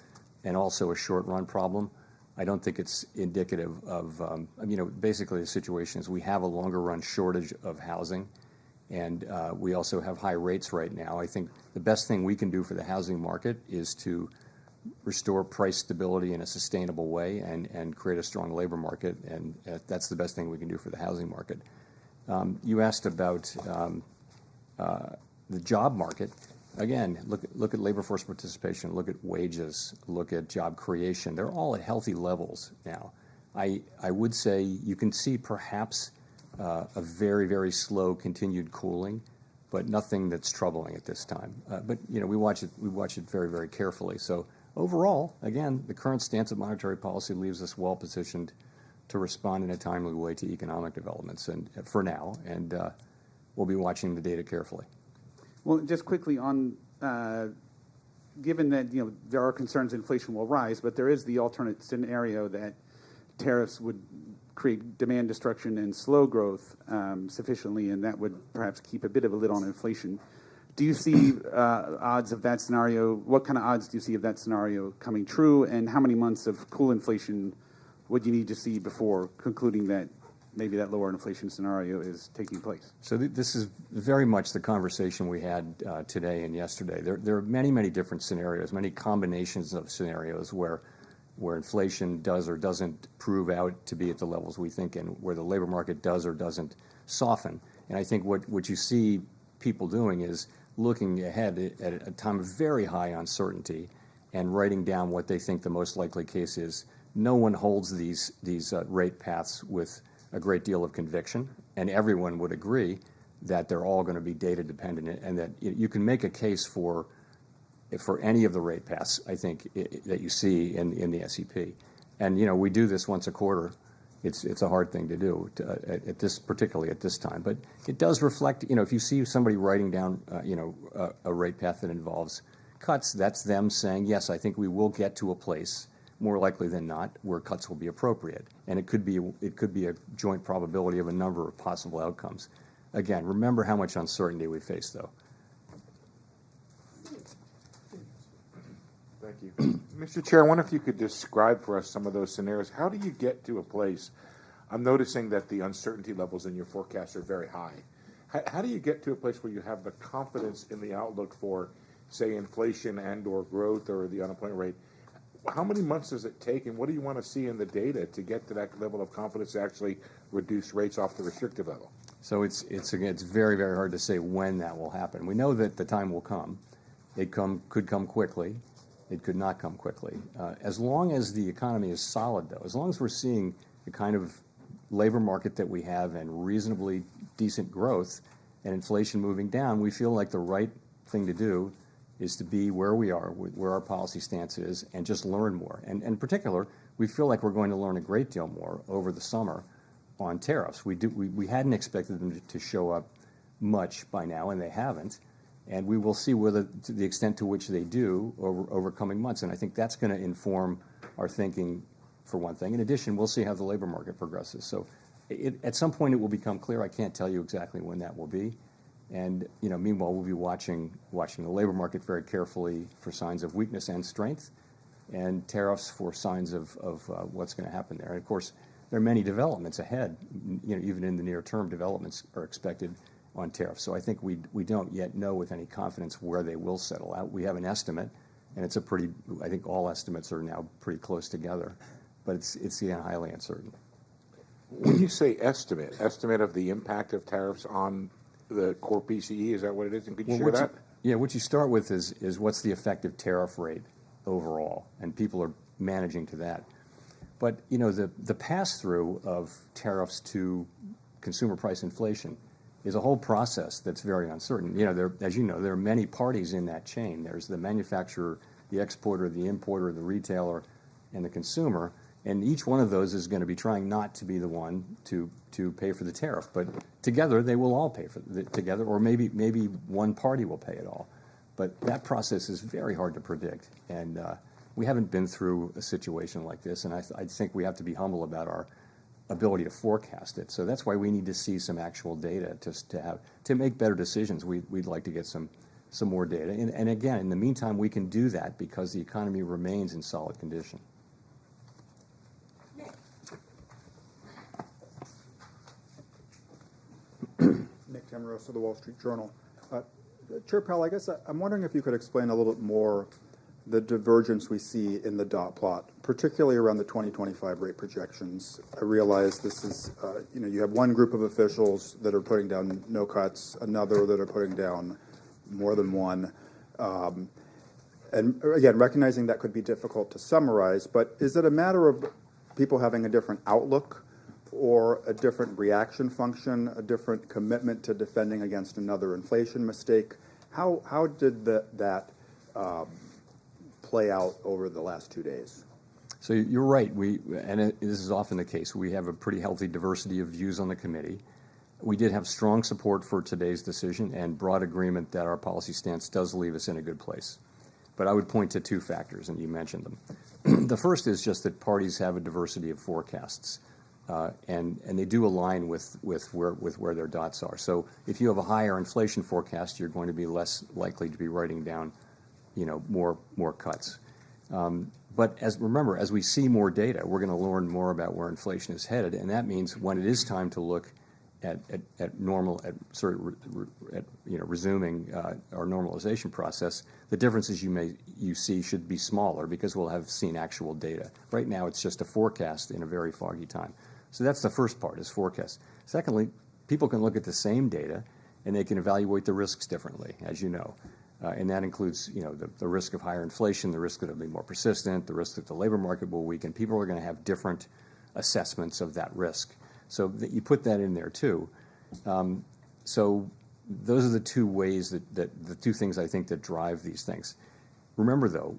and also a short run problem. I don't think it's indicative of, basically the situation is we have a longer run shortage of housing, and we also have high rates right now. I think the best thing we can do for the housing market is to restore price stability in a sustainable way and create a strong labor market, and that's the best thing we can do for the housing market. You asked about the job market. Again, look at labor force participation, look at wages, look at job creation. They're all at healthy levels now. I would say you can see perhaps a very, very slow continued cooling, but nothing that's troubling at this time. But we watch it very, very carefully. So overall, again, the current stance of monetary policy leaves us well positioned to respond in a timely way to economic developments, and for now, and we'll be watching the data carefully.
Well, just quickly on, given that there are concerns inflation will rise, but there is the alternate scenario that tariffs would create demand destruction and slow growth sufficiently, and that would perhaps keep a bit of a lid on inflation. Do you see odds of that scenario? What kind of odds do you see of that scenario coming true, and how many months of cool inflation would you need to see before concluding that maybe that lower inflation scenario is taking place?
So this is very much the conversation we had today and yesterday. There are many, many different scenarios, many combinations of scenarios where inflation does or doesn't prove out to be at the levels we think, and where the labor market does or doesn't soften. And I think what you see people doing is looking ahead at a time of very high uncertainty and writing down what they think the most likely case is. No one holds these rate paths with a great deal of conviction, and everyone would agree that they're all going to be data dependent, and that you can make a case for any of the rate paths, I think, that you see in the SEP. And we do this once a quarter. It's a hard thing to do particularly at this time, but it does reflect. If you see somebody writing down a rate path that involves cuts, that's them saying, yes, I think we will get to a place, more likely than not, where cuts will be appropriate. And it could be a joint probability of a number of possible outcomes. Again, remember how much uncertainty we face, though.
Thank you. Mr. Chair, I wonder if you could describe for us some of those scenarios. How do you get to a place? I'm noticing that the uncertainty levels in your forecast are very high. How do you get to a place where you have the confidence in the outlook for, say, inflation and or growth or the unemployment rate? How many months does it take, and what do you want to see in the data to get to that level of confidence to actually reduce rates off the restrictive level?
So it's very, very hard to say when that will happen. We know that the time will come. It could come quickly. It could not come quickly. As long as the economy is solid, though, as long as we're seeing the kind of labor market that we have and reasonably decent growth and inflation moving down, we feel like the right thing to do is to be where we are, where our policy stance is, and just learn more. And in particular, we feel like we're going to learn a great deal more over the summer on tariffs. We hadn't expected them to show up much by now, and they haven't. And we will see whether, to the extent to which they do over coming months. And I think that's going to inform our thinking, for one thing. In addition, we'll see how the labor market progresses. So at some point it will become clear. I can't tell you exactly when that will be. And meanwhile, we'll be watching the labor market very carefully for signs of weakness and strength, and tariffs for signs of what's going to happen there. And of course, there are many developments ahead. Even in the near term, developments are expected on tariffs. So I think we don't yet know with any confidence where they will settle out. We have an estimate, and I think all estimates are now pretty close together, but it's highly uncertain.
When you say estimate of the impact of tariffs on the core PCE, is that what it is? And could you share that?
What you start with is what's the effective tariff rate overall, and people are managing to that. But the pass-through of tariffs to consumer price inflation is a whole process that's very uncertain. As you know, there are many parties in that chain. There's the manufacturer, the exporter, the importer, the retailer, and the consumer. And each one of those is going to be trying not to be the one to pay for the tariff. But together, they will all pay for it together, or maybe one party will pay it all. But that process is very hard to predict. And we haven't been through a situation like this. And I think we have to be humble about ability to forecast it. So that's why we need to see some actual data to make better decisions. We'd like to get some more data. And again, in the meantime, we can do that because the economy remains in solid condition.
Nick Tamarosa of the Wall Street Journal. Chair Powell, I guess I'm wondering if you could explain a little bit more the divergence we see in the dot plot, particularly around the 2025 rate projections. I realize this is, you have one group of officials that are putting down no cuts, another that are putting down more than one. And again, recognizing that could be difficult to summarize, but is it a matter of people having a different outlook or a different reaction function, a different commitment to defending against another inflation mistake? How did that play out over the last 2 days?
So you're right. This is often the case. We have a pretty healthy diversity of views on the committee. We did have strong support for today's decision and broad agreement that our policy stance does leave us in a good place. But I would point to two factors, and you mentioned them. The first is just that parties have a diversity of forecasts, and they do align with where their dots are. So if you have a higher inflation forecast, you're going to be less likely to be writing down, more cuts. But remember, as we see more data, we're going to learn more about where inflation is headed, and that means when it is time to look at resuming our normalization process, the differences you see should be smaller because we'll have seen actual data. Right now, it's just a forecast in a very foggy time. So that's the first part, is forecast. Secondly, people can look at the same data and they can evaluate the risks differently, as you know. And that includes, the risk of higher inflation, the risk that it'll be more persistent, the risk that the labor market will weaken. People are going to have different assessments of that risk. So that you put that in there too. So those are the two ways that the two things I think that drive these things. Remember though,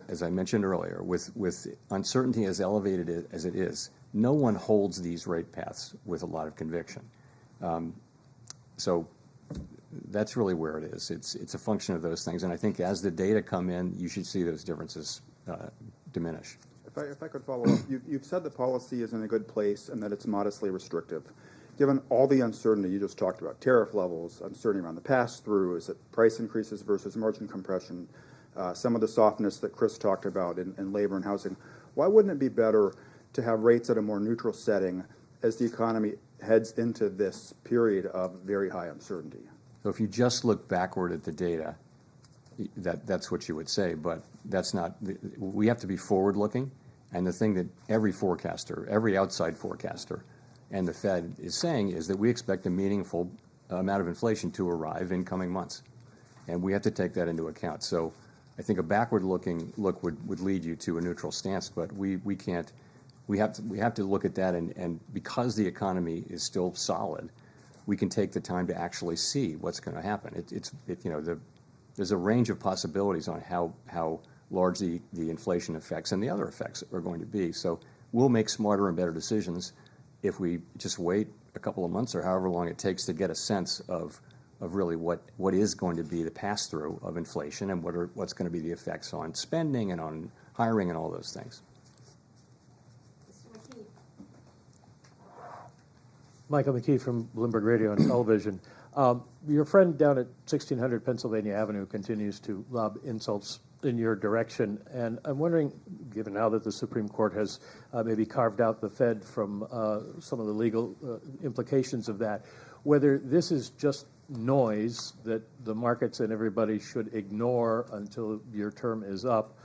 as I mentioned earlier, with uncertainty as elevated as it is, no one holds these rate paths with a lot of conviction. So that's really where it is. It's a function of those things, and I think as the data come in, you should see those differences diminish.
If I could follow up, you've said the policy is in a good place and that it's modestly restrictive. Given all the uncertainty you just talked about, tariff levels, uncertainty around the pass-through, is it price increases versus margin compression, some of the softness that Chris talked about in labor and housing, why wouldn't it be better to have rates at a more neutral setting as the economy heads into this period of very high uncertainty?
So if you just look backward at the data, that's what you would say, but that's not. We have to be forward-looking, and the thing that every forecaster, every outside forecaster, and the Fed is saying is that we expect a meaningful amount of inflation to arrive in coming months, and we have to take that into account. So I think a backward-looking look would lead you to a neutral stance, but we can't. We have to look at that, and because the economy is still solid, we can take the time to actually see what's going to happen. There's a range of possibilities on how large the inflation effects and the other effects are going to be. So we'll make smarter and better decisions if we just wait a couple of months or however long it takes to get a sense of really what is going to be the pass-through of inflation and what's going to be the effects on spending and on hiring and all those things.
Michael McKee from Bloomberg Radio and Television. Your friend down at 1600 Pennsylvania Avenue continues to lob insults in your direction, and I'm wondering, given now that the Supreme Court has maybe carved out the Fed from some of the legal implications of that, whether this is just noise that the markets and everybody should ignore until your term is up,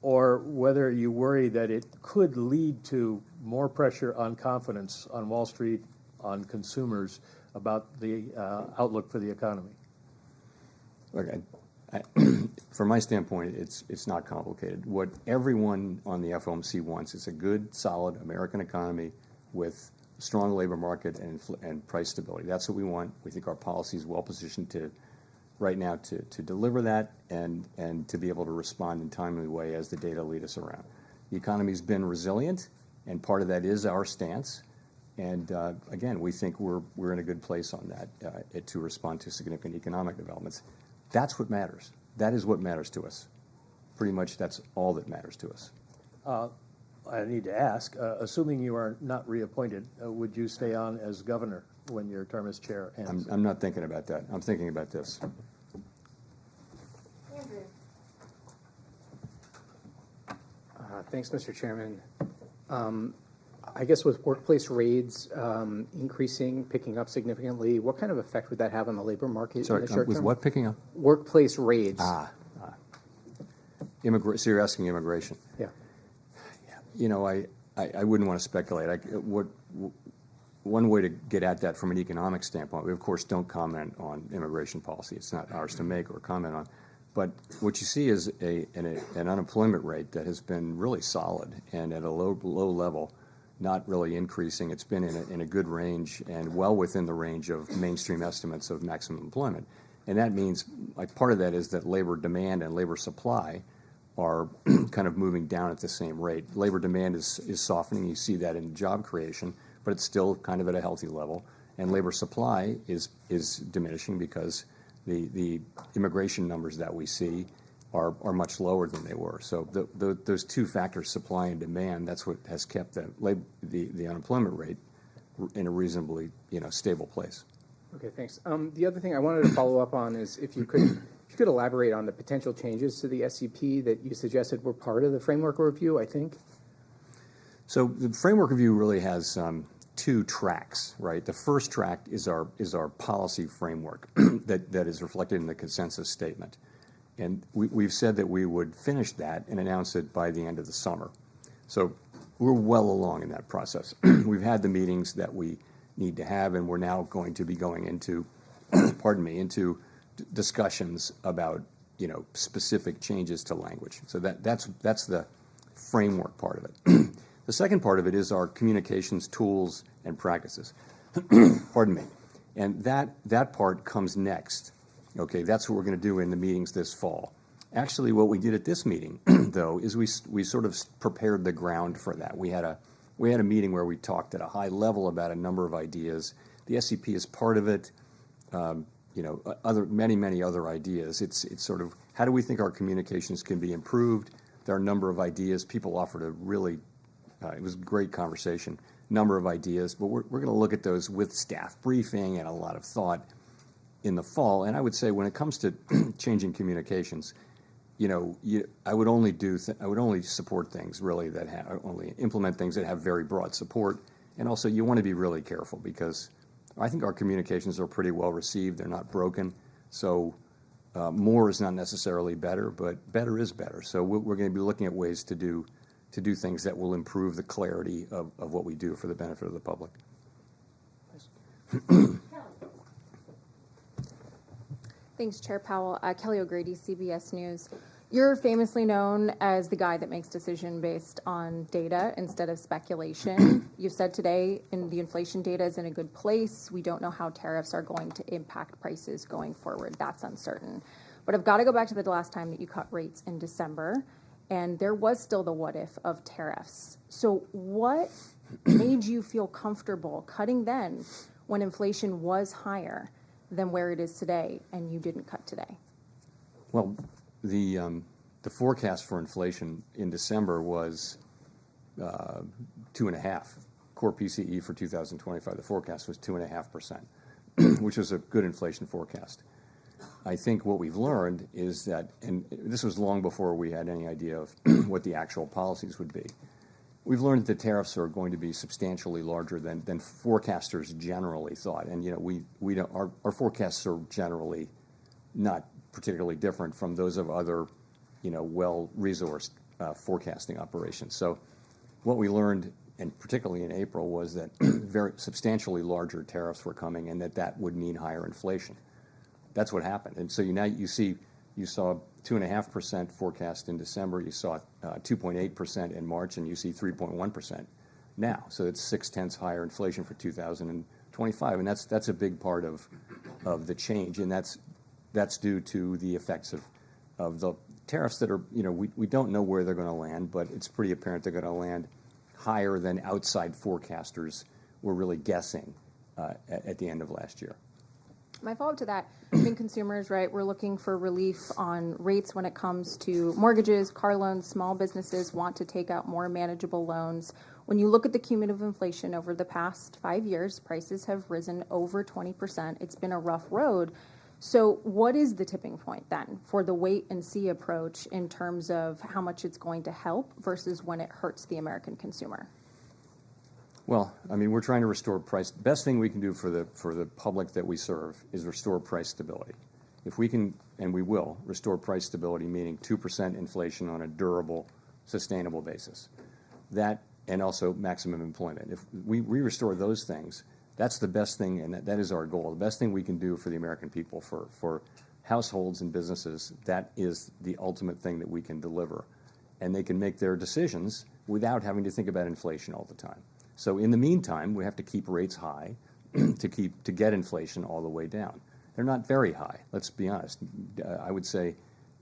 or whether you worry that it could lead to more pressure on confidence on Wall Street, on consumers, about the outlook for the economy.
Look, from my standpoint, it's not complicated. What everyone on the FOMC wants is a good, solid American economy with a strong labor market and price stability. That's what we want. We think our policy is well positioned right now to deliver that and to be able to respond in a timely way as the data lead us around. The economy's been resilient, and part of that is our stance. And again, we think we're in a good place on that to respond to significant economic developments. That's what matters. That is what matters to us. Pretty much that's all that matters to us.
I need to ask, assuming you are not reappointed, would you stay on as governor when your term as chair ends?
I'm not thinking about that. I'm thinking about this.
Andrew.
Thanks, Mr. Chairman. I guess with workplace raids increasing, picking up significantly, what kind of effect would that have on the labor market
Sorry,
in the short
with
term?
what picking up?
Workplace raids.
So you're asking immigration?
Yeah.
You know, I wouldn't want to speculate. One way to get at that from an economic standpoint, we of course don't comment on immigration policy. It's not ours to make or comment on. But what you see is an unemployment rate that has been really solid and at a low level, not really increasing. It's been in a good range and well within the range of mainstream estimates of maximum employment. And that means, like, part of that is that labor demand and labor supply are kind of moving down at the same rate. Labor demand is softening. You see that in job creation, but it's still kind of at a healthy level. And labor supply is diminishing because the immigration numbers that we see are much lower than they were. So those two factors, supply and demand, that's what has kept the unemployment rate in a reasonably stable place.
Okay, thanks. The other thing I wanted to follow up on is if you could elaborate on the potential changes to the SCP that you suggested were part of the framework review, I think.
So the framework review really has two tracks, right? The first track is our policy framework that is reflected in the consensus statement. And we've said that we would finish that and announce it by the end of the summer. So we're well along in that process. We've had the meetings that we need to have, and we're now going to be going into, into discussions about, specific changes to language. So that's the framework part of it. The second part of it is our communications tools and practices. Pardon me. And that part comes next. Okay, that's what we're going to do in the meetings this fall. Actually, what we did at this meeting, though, is we sort of prepared the ground for that. We had a meeting where we talked at a high level about a number of ideas. The SCP is part of it. Many other ideas. It's sort of, how do we think our communications can be improved? There are a number of ideas. People offered a really, it was a great conversation, number of ideas, but we're going to look at those with staff briefing and a lot of thought in the fall. And I would say when it comes to changing communications, I would only support things really only implement things that have very broad support. And also you want to be really careful because I think our communications are pretty well received. They're not broken. So more is not necessarily better, but better is better. So we're going to be looking at ways to do things that will improve the clarity of what we do for the benefit of the public.
Thanks, Chair Powell. Kelly O'Grady, CBS News. You're famously known as the guy that makes decision based on data instead of speculation. You said today the inflation data is in a good place. We don't know how tariffs are going to impact prices going forward. That's uncertain. But I've got to go back to the last time that you cut rates in December, and there was still the what if of tariffs. So what made you feel comfortable cutting then when inflation was higher than where it is today and you didn't cut today?
Well, the forecast for inflation in December was 2.5%. Core PCE for 2025, the forecast was 2.5%, which was a good inflation forecast. I think what we've learned is that, and this was long before we had any idea of what the actual policies would be, we've learned that the tariffs are going to be substantially larger than forecasters generally thought. And we don't, our forecasts are generally not particularly different from those of other, well-resourced forecasting operations. So what we learned, and particularly in April, was that very substantially larger tariffs were coming and that would mean higher inflation. That's what happened. And so you saw 2.5% forecast in December, you saw 2.8% in March, and you see 3.1% now. So it's 0.6 higher inflation for 2025, and that's a big part of the change, and that's due to the effects of the tariffs that are, we don't know where they're going to land, but it's pretty apparent they're going to land higher than outside forecasters were really guessing at the end of last year.
My follow-up to that, I think consumers, right, we're looking for relief on rates when it comes to mortgages, car loans. Small businesses want to take out more manageable loans. When you look at the cumulative inflation over the past 5 years, prices have risen over 20%. It's been a rough road. So what is the tipping point then for the wait and see approach in terms of how much it's going to help versus when it hurts the American consumer?
Well, I mean, we're trying to restore price. Best thing we can do for the public that we serve is restore price stability. If we can, and we will, restore price stability, meaning 2% inflation on a durable, sustainable basis, that, and also maximum employment. If we restore those things, that's the best thing, and that is our goal. The best thing we can do for the American people, for households and businesses, that is the ultimate thing that we can deliver. And they can make their decisions without having to think about inflation all the time. So in the meantime, we have to keep rates high to get inflation all the way down. They're not very high, let's be honest. I would say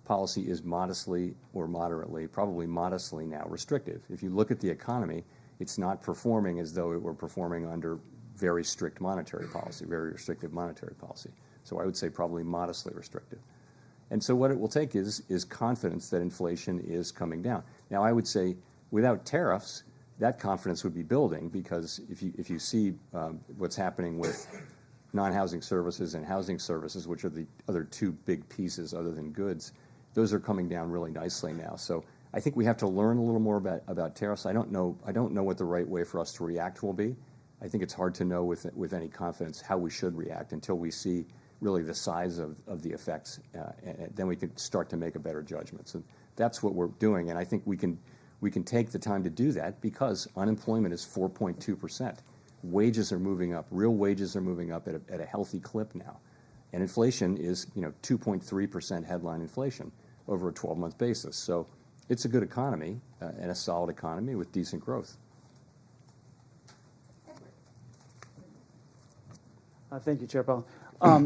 policy is modestly or moderately, probably modestly now restrictive. If you look at the economy, it's not performing as though it were performing under very strict monetary policy, very restrictive monetary policy. So I would say probably modestly restrictive. And so what it will take is confidence that inflation is coming down. Now, I would say without tariffs, that confidence would be building, because if you see what's happening with non-housing services and housing services, which are the other two big pieces other than goods, those are coming down really nicely now. So I think we have to learn a little more about tariffs. I don't know what the right way for us to react will be. I think it's hard to know with any confidence how we should react until we see really the size of the effects, and then we can start to make a better judgment. So that's what we're doing, and I think we can take the time to do that because unemployment is 4.2%. Wages are moving up. Real wages are moving up at a healthy clip now. And inflation is 2.3% headline inflation over a 12-month basis. So it's a good economy and a solid economy with decent growth.
Thank you, Chair Powell.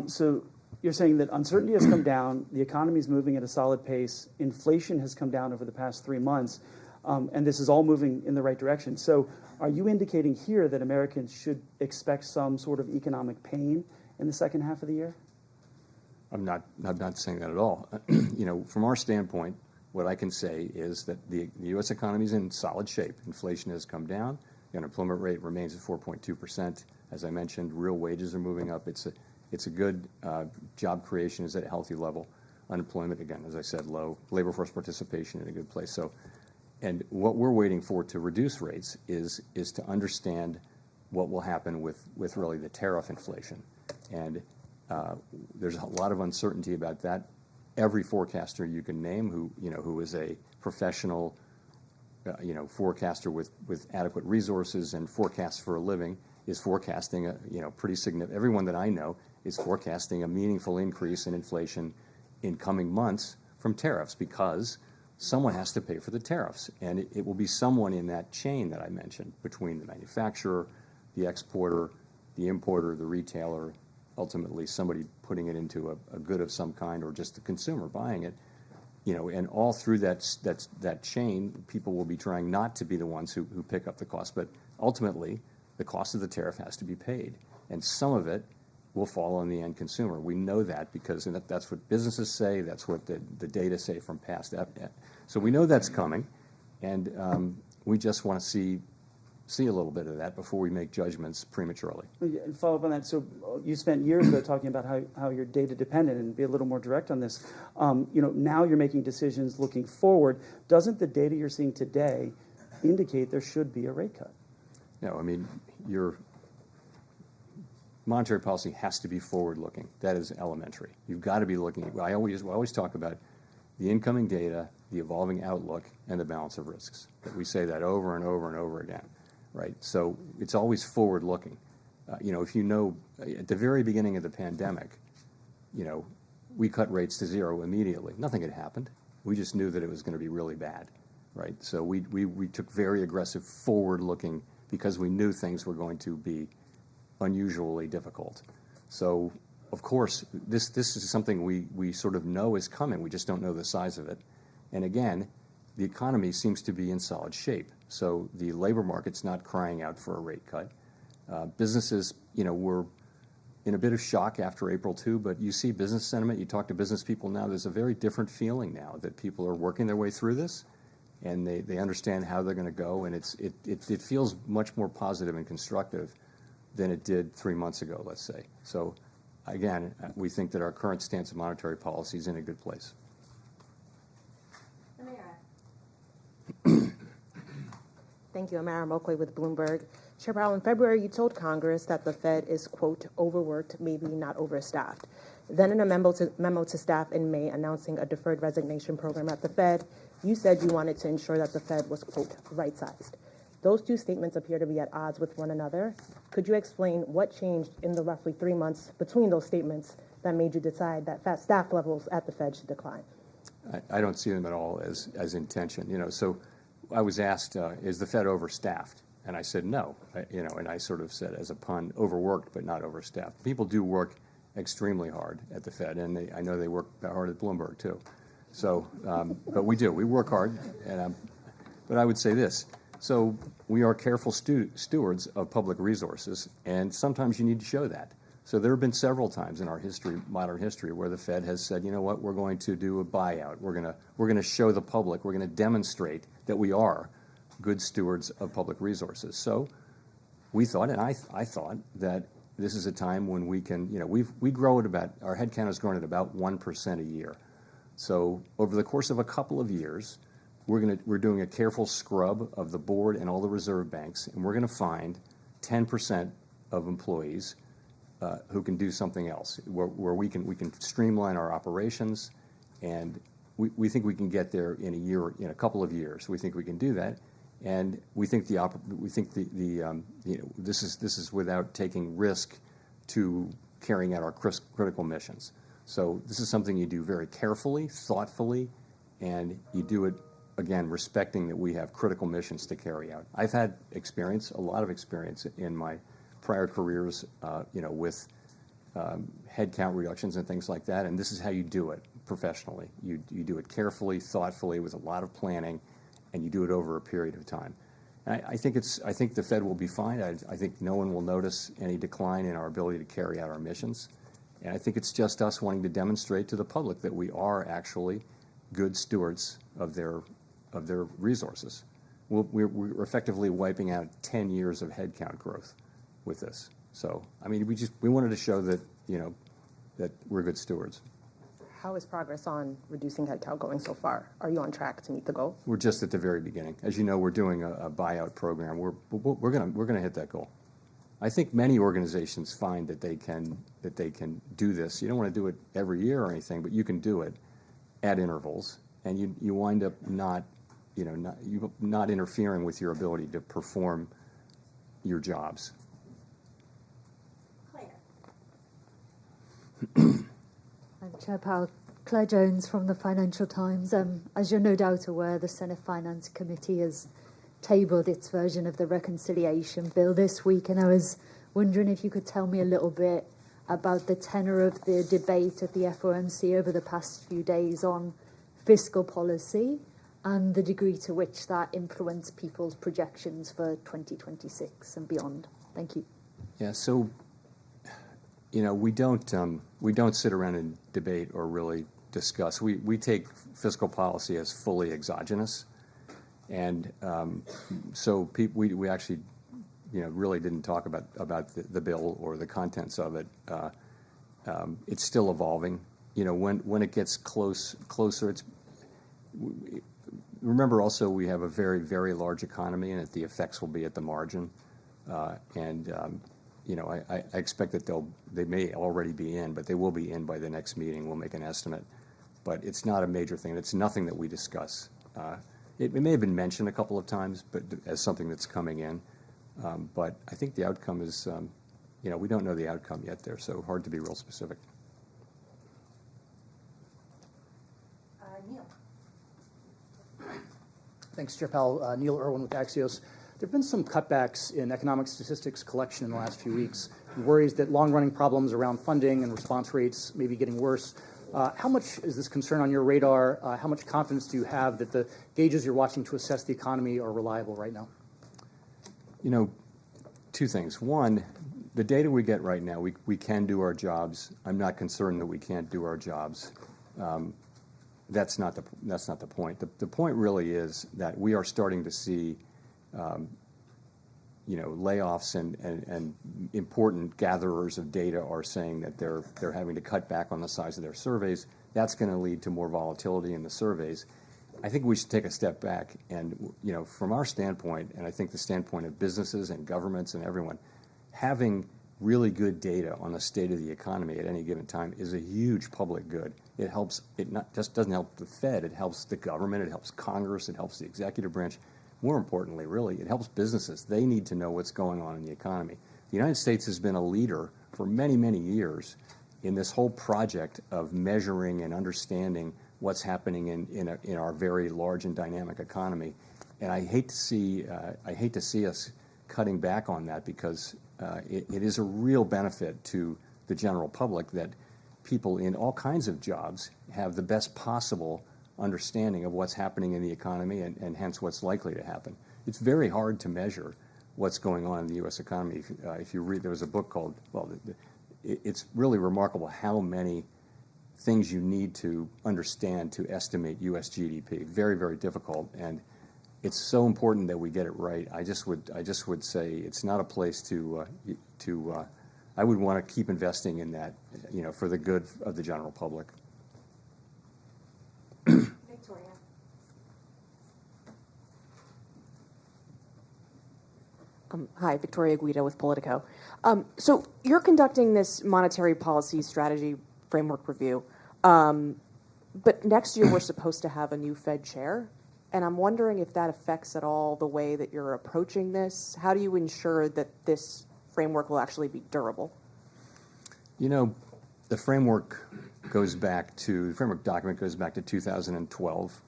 So you're saying that uncertainty has come down, the economy is moving at a solid pace, inflation has come down over the past 3 months, and this is all moving in the right direction. So are you indicating here that Americans should expect some sort of economic pain in the second half of the year?
I'm not saying that at all. From our standpoint, what I can say is that the U.S. economy is in solid shape. Inflation has come down. The unemployment rate remains at 4.2%. As I mentioned, real wages are moving up. It's a good job creation is at a healthy level. Unemployment, again, as I said, low. Labor force participation in a good place. So, and what we're waiting for to reduce rates is to understand what will happen with really the tariff inflation. And there's a lot of uncertainty about that. Every forecaster you can name who is a professional forecaster with adequate resources and forecasts for a living is forecasting a pretty significant. Everyone that I know is forecasting a meaningful increase in inflation in coming months from tariffs, because someone has to pay for the tariffs, and it will be someone in that chain that I mentioned between the manufacturer, the exporter, the importer, the retailer, ultimately somebody putting it into a good of some kind, or just the consumer buying it. And all through that chain, people will be trying not to be the ones who pick up the cost, but ultimately the cost of the tariff has to be paid, and some of it will fall on the end consumer. We know that because that's what businesses say, that's what the data say from past. So we know that's coming, and we just want to see a little bit of that before we make judgments prematurely.
And follow up on that. So you spent years ago talking about how you're data dependent, and be a little more direct on this. Now you're making decisions looking forward. Doesn't the data you're seeing today indicate there should be a rate cut?
No, I mean, your monetary policy has to be forward-looking. That is elementary. You've got to be looking. I always talk about the incoming data, the evolving outlook, and the balance of risks. We say that over and over and over again, right? So it's always forward-looking. If at the very beginning of the pandemic, we cut rates to zero immediately. Nothing had happened. We just knew that it was going to be really bad, right? So we took very aggressive forward-looking because we knew things were going to be unusually difficult. So, of course, this is something we sort of know is coming. We just don't know the size of it. And again, the economy seems to be in solid shape. So the labor market's not crying out for a rate cut. Businesses, in a bit of shock after April 2, but you see business sentiment, you talk to business people now, there's a very different feeling now that people are working their way through this, and they understand how they're going to go, and it feels much more positive and constructive than it did 3 months ago, let's say. So, again, we think that our current stance of monetary policy is in a good place.
Thank you. Amara Mokway with Bloomberg. Chair Powell, in February, you told Congress that the Fed is, quote, overworked, maybe not overstaffed. Then in a memo to staff in May announcing a deferred resignation program at the Fed, you said you wanted to ensure that the Fed was, quote, right-sized. Those two statements appear to be at odds with one another. Could you explain what changed in the roughly 3 months between those statements that made you decide that staff levels at the Fed should decline?
I don't see them at all as intention. So I was asked, is the Fed overstaffed? And I said no, and I sort of said as a pun, overworked but not overstaffed. People do work extremely hard at the Fed, and I know they work hard at Bloomberg too. So, but we do. We work hard, but I would say this. So we are careful stewards of public resources, and sometimes you need to show that. So there have been several times in our history, modern history, where the Fed has said, you know what, we're going to do a buyout. We're going to show the public. We're going to demonstrate that we are good stewards of public resources. So we thought, and I thought, that this is a time when we can, we grow at about, our headcount has grown at about 1% a year. So over the course of a couple of years, we're doing a careful scrub of the board and all the reserve banks, and we're going to find 10% of employees who can do something else, where we can streamline our operations, and we think we can get there in a couple of years. We think we can do that, and we think this is without taking risk to carrying out our critical missions. So this is something you do very carefully, thoughtfully, and you do it, again, respecting that we have critical missions to carry out. I've had experience, a lot of experience in my prior careers, with headcount reductions and things like that, and this is how you do it professionally. You do it carefully, thoughtfully, with a lot of planning, and you do it over a period of time. And I think the Fed will be fine. I think no one will notice any decline in our ability to carry out our missions. And I think it's just us wanting to demonstrate to the public that we are actually good stewards of their resources. We're effectively wiping out 10 years of headcount growth with this. So, I mean, we wanted to show that, that we're good stewards.
How is progress on reducing headcount going so far? Are you on track to meet the goal?
We're just at the very beginning. As you know, we're doing a buyout program. We're going to hit that goal. I think many organizations find that they can do this. You don't want to do it every year or anything, but you can do it at intervals, and you wind up not interfering with your ability to perform your jobs.
Chair Powell, Claire Jones from the Financial Times. As you're no doubt aware, the Senate Finance Committee has tabled its version of the reconciliation bill this week, and I was wondering if you could tell me a little bit about the tenor of the debate at the FOMC over the past few days on fiscal policy and the degree to which that influenced people's projections for 2026 and beyond. Thank you.
Yeah, so we don't sit around and debate or really discuss. We take fiscal policy as fully exogenous, and so we actually really didn't talk about the bill or the contents of it. It's still evolving. When it gets closer, remember also we have a very, very large economy, and the effects will be at the margin, I expect that they may already be in, but they will be in by the next meeting. We'll make an estimate, but it's not a major thing. It's nothing that we discuss. It may have been mentioned a couple of times, but as something that's coming in. But I think the outcome is, we don't know the outcome yet there, so hard to be real specific.
Neil. Thanks, Chair Powell. Neil Irwin with Axios. There have been some cutbacks in economic statistics collection in the last few weeks. Worries that long-running problems around funding and response rates may be getting worse. How much is this concern on your radar? How much confidence do you have that the gauges you're watching to assess the economy are reliable right now?
Two things. One, the data we get right now, we can do our jobs. I'm not concerned that we can't do our jobs. That's not the point. The point really is that we are starting to see, layoffs and important gatherers of data are saying that they're having to cut back on the size of their surveys. That's going to lead to more volatility in the surveys. I think we should take a step back and, from our standpoint, and I think the standpoint of businesses and governments and everyone, having really good data on the state of the economy at any given time is a huge public good. It helps, it not just doesn't help the Fed, it helps the government, it helps Congress, it helps the executive branch. More importantly, really, it helps businesses. They need to know what's going on in the economy. The United States has been a leader for many, many years in this whole project of measuring and understanding what's happening in our very large and dynamic economy. And I hate to see us cutting back on that, because it is a real benefit to the general public that people in all kinds of jobs have the best possible understanding of what's happening in the economy and hence what's likely to happen. It's very hard to measure what's going on in the U.S. economy. If you read, there was a book called, it's really remarkable how many things you need to understand to estimate U.S. GDP. Very, very difficult, and it's so important that we get it right. I just would say it's not a place to I would want to keep investing in that, for the good of the general public.
Victoria.
Hi, Victoria Guida with Politico. So you're conducting this monetary policy strategy framework review, but next year we're supposed to have a new Fed chair, and I'm wondering if that affects at all the way that you're approaching this. How do you ensure that this framework will actually be durable?
The framework document goes back to 2012,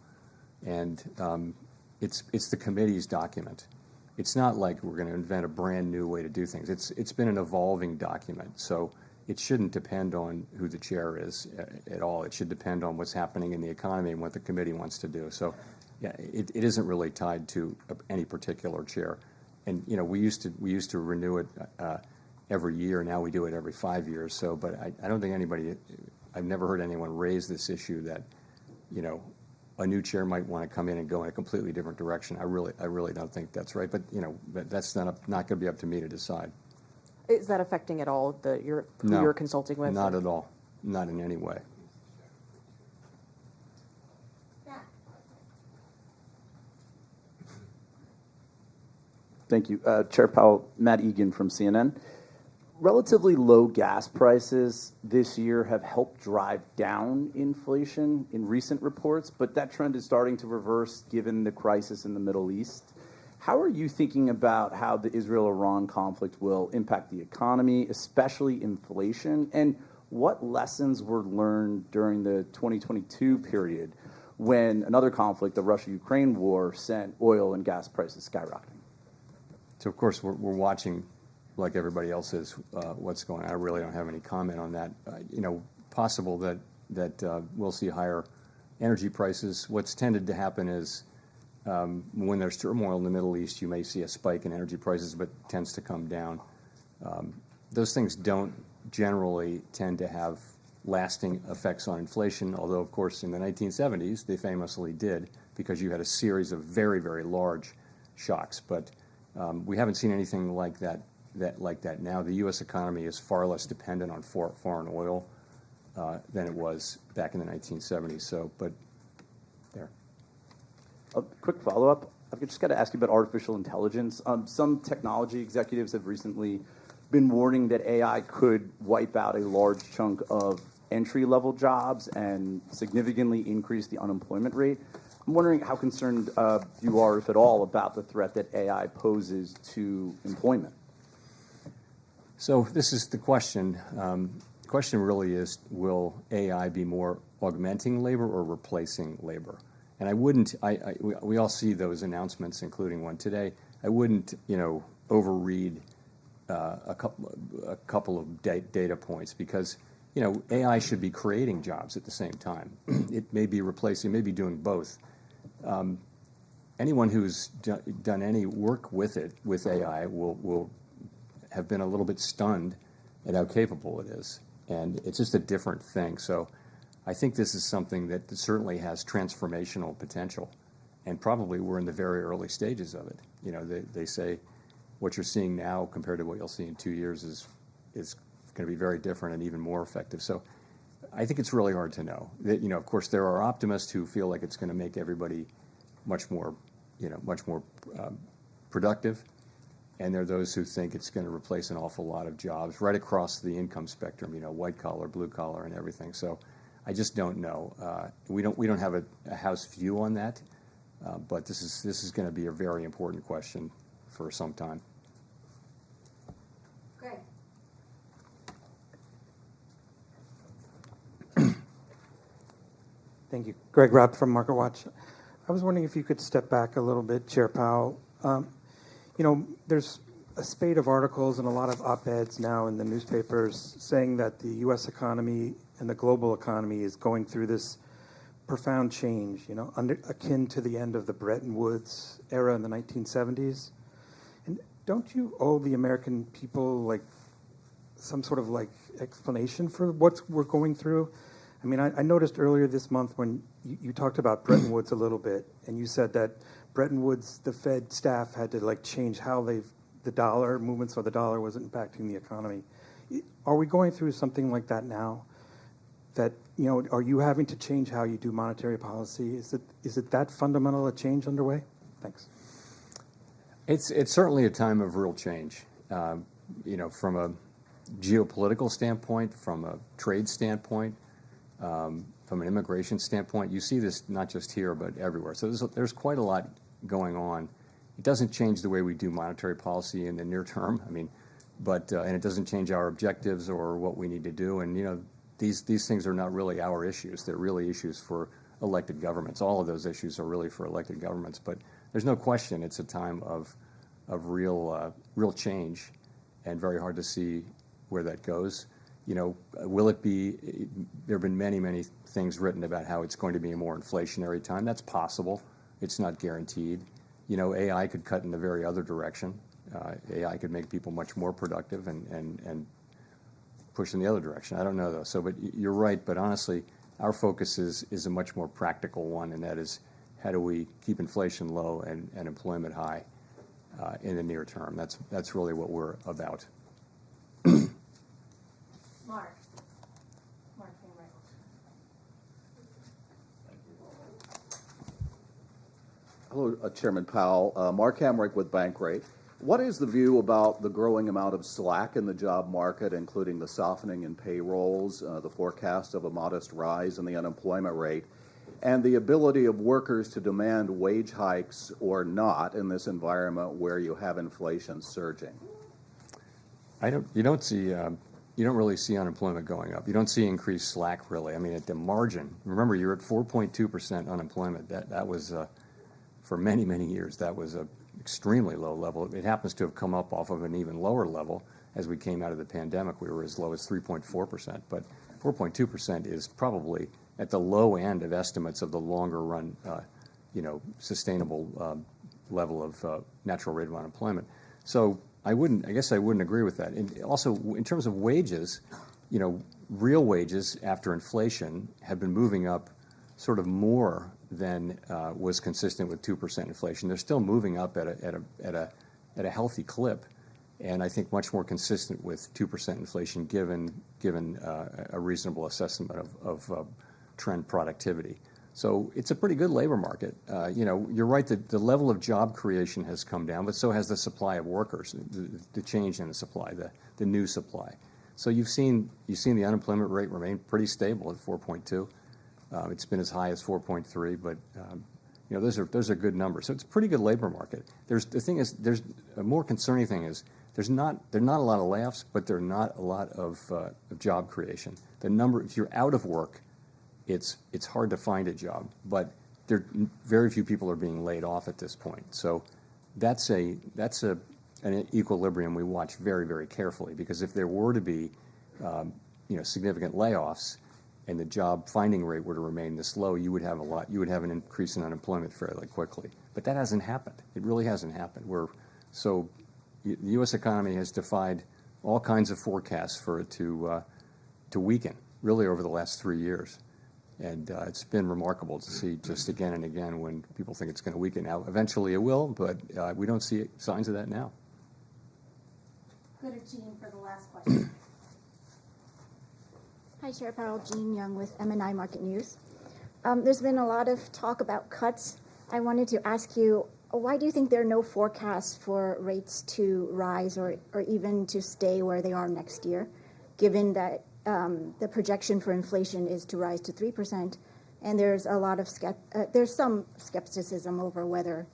and it's the committee's document. It's not like we're going to invent a brand new way to do things. It's been an evolving document, so it shouldn't depend on who the chair is at all. It should depend on what's happening in the economy and what the committee wants to do. So, yeah, it isn't really tied to any particular chair. And we used to renew it every year. Now we do it every 5 years. So, but I don't think I've never heard anyone raise this issue that a new chair might want to come in and go in a completely different direction. I really don't think that's right. But that's not going to be up to me to decide.
Is that affecting at all who you're consulting with?
Not at all. Not in any way.
Thank you. Chair Powell, Matt Egan from CNN. Relatively low gas prices this year have helped drive down inflation in recent reports, but that trend is starting to reverse given the crisis in the Middle East. How are you thinking about how the Israel-Iran conflict will impact the economy, especially inflation? And what lessons were learned during the 2022 period when another conflict, the Russia-Ukraine war, sent oil and gas prices skyrocketing?
So, of course, we're watching, like everybody else is, what's going on. I really don't have any comment on that. Possible that we'll see higher energy prices. What's tended to happen is when there's turmoil in the Middle East, you may see a spike in energy prices, but it tends to come down. Those things don't generally tend to have lasting effects on inflation, although, of course, in the 1970s, they famously did, because you had a series of very, very large shocks. But we haven't seen anything like that now. The U.S. economy is far less dependent on foreign oil than it was back in the 1970s. So, but there.
A quick follow-up. I've just got to ask you about artificial intelligence. Some technology executives have recently been warning that AI could wipe out a large chunk of entry-level jobs and significantly increase the unemployment rate. I'm wondering how concerned you are, if at all, about the threat that AI poses to employment.
So this is the question. The question really is, will AI be more augmenting labor or replacing labor? And I wouldn't, we all see those announcements, including one today. I wouldn't, overread a couple of data points, because, AI should be creating jobs at the same time. It may be replacing, it may be doing both. Anyone who's done any work with AI will have been a little bit stunned at how capable it is. And it's just a different thing. So I think this is something that certainly has transformational potential. And probably we're in the very early stages of it. You know, they say what you're seeing now compared to what you'll see in 2 years is going to be very different and even more effective. So I think it's really hard to know. You know, of course, there are optimists who feel like it's going to make everybody much more productive. And there are those who think it's going to replace an awful lot of jobs right across the income spectrum, you know, white collar, blue collar, and everything. So I just don't know. We don't have a house view on that, but this is going to be a very important question for some time.
Greg.
Thank you. Greg Rapp from MarketWatch. I was wondering if you could step back a little bit, Chair Powell. You know, there's a spate of articles and a lot of op-eds now in the newspapers saying that the U.S. economy and the global economy is going through this profound change, you know, akin to the end of the Bretton Woods era in the 1970s. And don't you owe the American people, like, some sort of, like, explanation for what we're going through? I mean, I noticed earlier this month when you talked about Bretton Woods a little bit, and you said that Bretton Woods, the Fed staff had to, like, change how the dollar, movements of the dollar was impacting the economy. Are we going through something like that now? That, you know, are you having to change how you do monetary policy? Is it that fundamental a change underway? Thanks.
It's certainly a time of real change. You know, from a geopolitical standpoint, from a trade standpoint, from an immigration standpoint, you see this not just here but everywhere. So there's quite a lot going on. It doesn't change the way we do monetary policy in the near term. I mean, but and it doesn't change our objectives or what we need to do. And you know, these things are not really our issues. They're really issues for elected governments. All of those issues are really for elected governments. But there's no question it's a time of real change, and very hard to see where that goes. You know, will it be? There have been many things written about how it's going to be a more inflationary time. That's possible. It's not guaranteed. You know, AI could cut in the very other direction. AI could make people much more productive and push in the other direction. I don't know though. So, but you're right. But honestly, our focus is a much more practical one, and that is how do we keep inflation low and employment high in the near term. That's really what we're about.
Mark.
Hello, Chairman Powell. Mark Hamrick with Bankrate. What is the view about the growing amount of slack in the job market, including the softening in payrolls, the forecast of a modest rise in the unemployment rate, and the ability of workers to demand wage hikes or not in this environment where you have inflation surging?
You don't really see unemployment going up. You don't see increased slack, really. I mean, at the margin, remember, you're at 4.2% unemployment. That was, for many years, that was an extremely low level. It happens to have come up off of an even lower level as we came out of the pandemic. We were as low as 3.4%, but 4.2% is probably at the low end of estimates of the longer run, sustainable level of natural rate of unemployment. So I guess I wouldn't agree with that. And also, in terms of wages, you know, real wages after inflation have been moving up sort of more than was consistent with 2% inflation. They're still moving up at a healthy clip, and I think much more consistent with 2% inflation given a reasonable assessment of trend productivity. So it's a pretty good labor market. You know, you're right that the level of job creation has come down, but so has the supply of workers, the change in the supply, the new supply. So you've seen the unemployment rate remain pretty stable at 4.2. It's been as high as 4.3, but you know, those are good numbers. So it's a pretty good labor market. There's a more concerning thing is there are not a lot of layoffs, but there are not a lot of job creation. The number, if you're out of work, it's hard to find a job, but very few people are being laid off at this point. So that's an equilibrium we watch very carefully, because if there were to be significant layoffs and the job finding rate were to remain this low, you would have an increase in unemployment fairly quickly. But that hasn't happened. It really hasn't happened. the U.S. economy has defied all kinds of forecasts for it to weaken, really over the last 3 years. And it's been remarkable to see just again and again when people think it's going to weaken. Now, eventually it will, but we don't see signs of that now.
Go to Jean for the last question. Hi, Chair Powell. Jean Young with MNI Market News. There's been a lot of talk about cuts. I wanted to ask you, why do you think there are no forecasts for rates to rise or even to stay where they are next year, given that the projection for inflation is to rise to 3%, and there's a lot of there's some skepticism over whether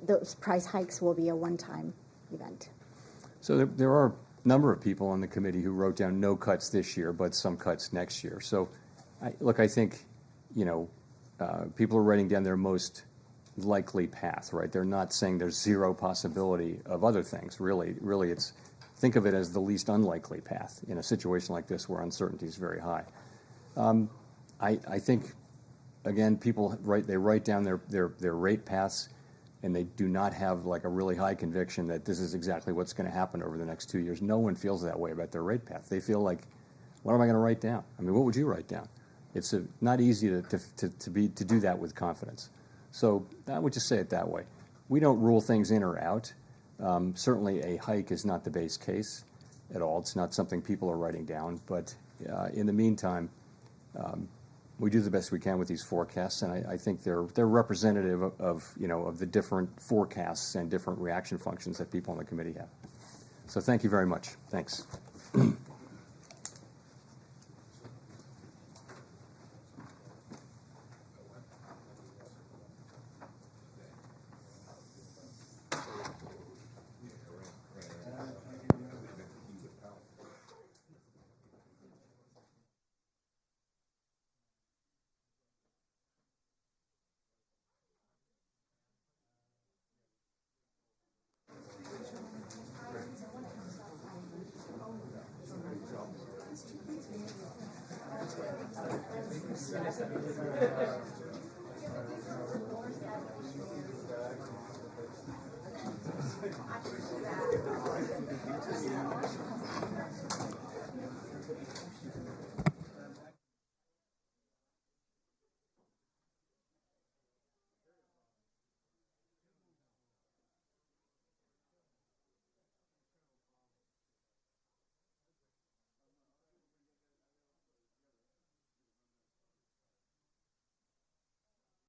those price hikes will be a one-time event?
So there are a number of people on the committee who wrote down no cuts this year, but some cuts next year. So, I think, people are writing down their most likely path, right? They're not saying there's zero possibility of other things. Really, think of it as the least unlikely path in a situation like this where uncertainty is very high. I think, again, people write down their rate paths, and they do not have like a really high conviction that this is exactly what's going to happen over the next 2 years. No one feels that way about their rate path. They feel like, what am I going to write down? I mean, what would you write down? It's not easy to do that with confidence. So I would just say it that way. We don't rule things in or out. Certainly a hike is not the base case at all. It's not something people are writing down. But in the meantime, we do the best we can with these forecasts, and I think they're representative of the different forecasts and different reaction functions that people on the committee have. So thank you very much. Thanks.